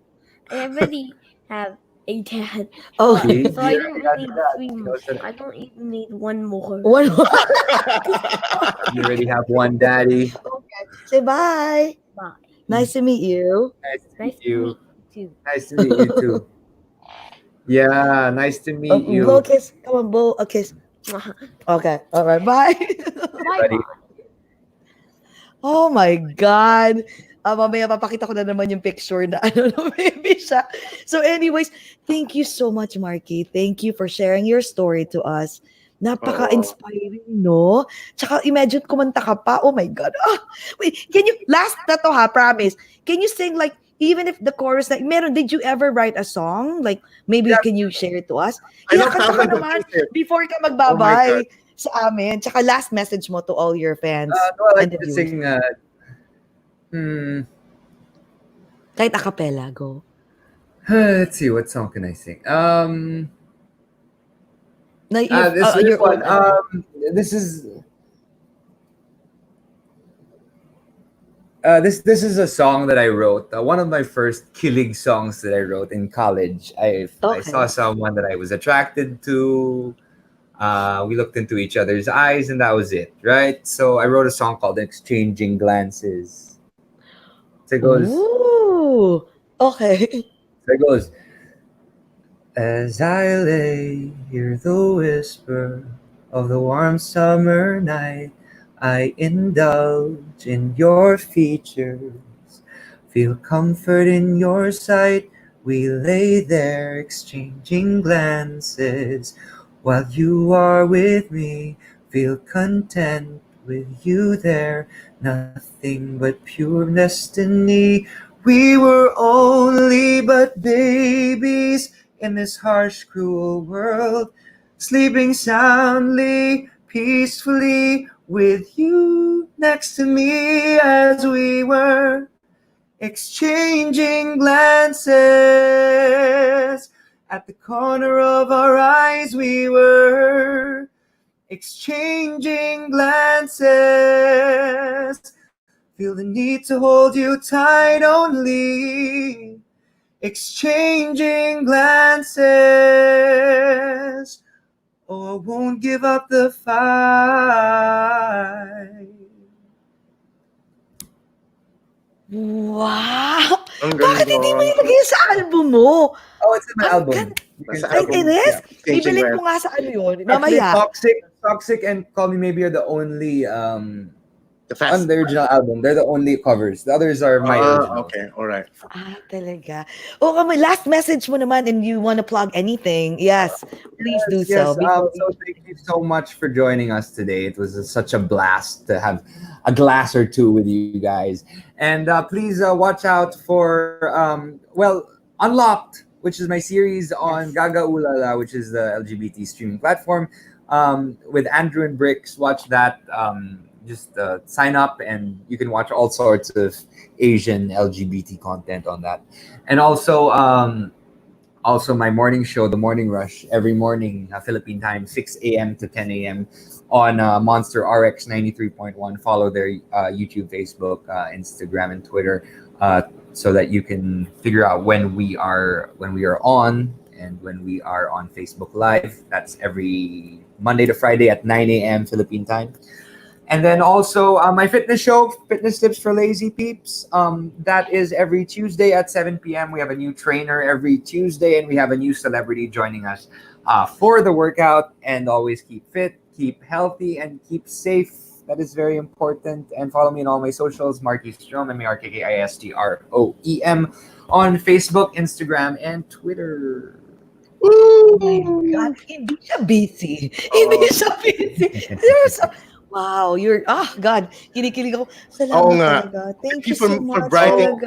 I already have a dad. Oh, See? So I You don't already need got that. three He more. knows that I don't even need one more. one more. you already have one daddy. Okay. Say bye. Bye. Nice to meet you. Nice to Nice meet to you. meet you too. Nice to meet you too. Yeah, nice to meet Blow a you, kiss. Come on, blow a kiss. Okay. All right. Bye. Bye buddy. bye. Oh my God. Mamaya papakita ko na naman yung picture na baby siya. So anyways, thank you so much, Marky. Thank you for sharing your story to us. Napaka-inspiring, no? Tsaka imagine kumanta ka pa. Oh my God. Wait, can you, last na to ha, promise. Can you sing like, even if the chorus, like, did you ever write a song? Like, maybe can you share it to us? I Yeah, love kanta ka Thousand naman Pieces. before ka Oh my magbabay God. sa amin. Tsaka last message mo to all your fans No, I and like the to viewers. sing. Kahit a cappella, go. Let's see, what song can I sing? This Your one. own. This is this is a song that I wrote. One of my first kilig songs that I wrote in college. I saw someone that I was attracted to. We looked into each other's eyes, and that was it, right? So I wrote a song called "Exchanging Glances." So it goes. Ooh, okay. So it goes. As I lay, hear the whisper of the warm summer night. I indulge in your features, feel comfort in your sight. We lay there exchanging glances while you are with me. Feel content with you there, nothing but pure destiny. We were only but babies in this harsh, cruel world, sleeping soundly, peacefully, with you next to me as we were exchanging glances. At the corner of our eyes we were exchanging glances. Feel the need to hold you tight only. Exchanging glances. Oh, I won't give up the fight. Wow! Ang Bakit ganda. hindi mo ilagay sa album mo? Oh, it's in my Ang album. ganda. You can Nasa Ay, album. it is? Yeah. Changing Bibilin Glances. ko nga sa ano yun. Actually, Mamaya. Toxic, and Call Me Maybe are the only The on fast. the original album. They're the only covers. The others are my originals. Okay, all right. Talaga. O kami, last message mo naman and you want to plug anything. Yes, please do Yes. so. Before So thank you so much for joining us today. It was such a blast to have a glass or two with you guys. And please watch out for Unlocked, which is my series on Gaga Ulala, which is the LGBT streaming platform. With Andrew and Bricks, watch that. Just sign up and you can watch all sorts of Asian LGBT content on that. And also my morning show, The Morning Rush, every morning, Philippine time, 6 a.m. to 10 a.m. on Monster RX 93.1. Follow their YouTube, Facebook, Instagram, and Twitter, so that you can figure out when we are on and when we are on Facebook Live. That's every Monday to Friday at 9 a.m. Philippine time. And then also my fitness show, Fitness Tips for Lazy Peeps. That is every Tuesday at 7 p.m. We have a new trainer every Tuesday, and we have a new celebrity joining us for the workout. And always keep fit, keep healthy, and keep safe. That is very important. And follow me on all my socials, Markki Stroem, MarkkiStroem, on Facebook, Instagram, and Twitter. Oh my God, hindi siya busy. Hindi siya busy. Wow, God, kinikilig ako. Oo Salamat nga. talaga. Thank you you so for much brightening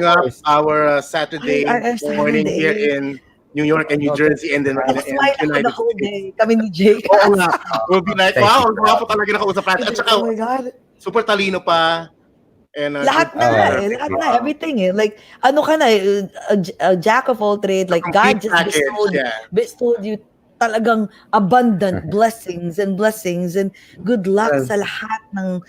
talaga. up our Saturday Our morning Saturday. here in New York and New Jersey and then in Smile ako United the whole States. day. Kami ni Jake. Oo nga. We'll be like, Thank wow, you. ang gwapo talaga nakausap natin. At saka, Oh my God. super talino pa. And, Lahat na good- lahat na, everything Like, ano ka na a jack of all trades. Like, God complete just package, bestowed you talagang abundant blessings and good luck sa lahat ng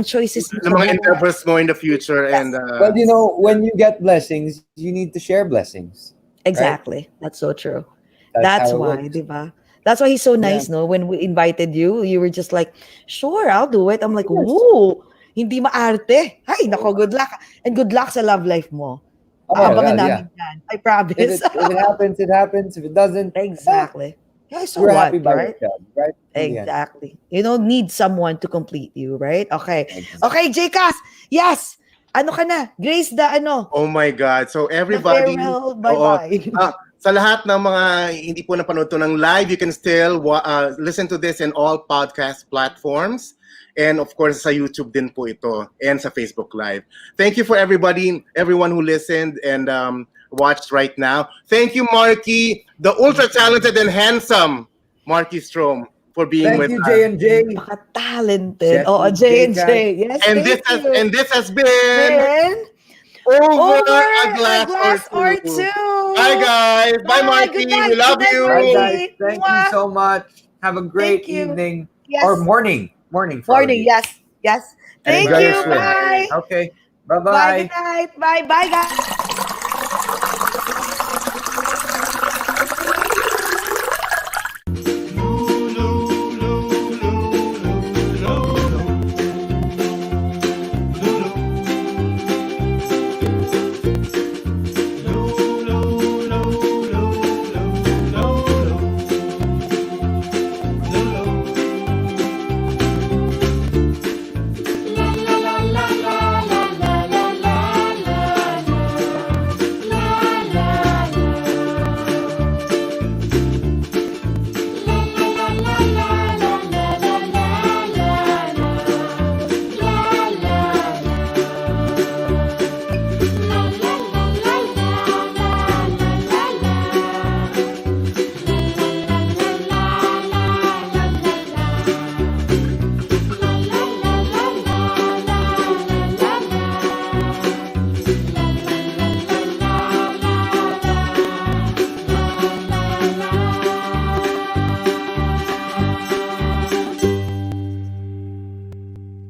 choices mo Ng sa mga buhay. endeavors mo in the future. And, Well, when you get blessings, you need to share blessings. Exactly. That's so true. how That's it why, works. diba? That's why he's so nice, no? When we invited you, you were just like, sure, I'll do it. I'm like, whoa, hindi maarte. Ay, nako, good luck. And good luck sa love life mo. Aabangan namin yan. I promise. If it happens, it happens. If it doesn't, Exactly. Yeah, so we're what, happy by right? yourself, right? In the end. Exactly. You don't need someone to complete you, right? Okay. Okay, Jcas. Yes. Ano ka na? Grace the ano? oh my God. So The everybody, farewell. Bye-bye. sa lahat ng mga hindi po napanood to ng live, you can still listen to this in all podcast platforms. And of course, sa YouTube din po ito. And sa Facebook Live. Thank you for everyone who listened and watched right now. Thank you, Markki, the ultra-talented and handsome Markki Stroem, for being with Thank you, us. J&J. Napaka-talented. Jesse, Oo, J&J. Jcas. Yes, And thank you. this has been Over a Glass or Two. Bye, guys. Bye, Markki. Good night. We love Good night, you. Bye, Markki. guys. Thank you so much. Have a great Thank you. evening Yes. or morning. Morning. for all of Morning. you. Yes. And Thank enjoy you. your swim. Bye. Okay. Bye. Bye-bye. Good night. Bye. Bye, guys.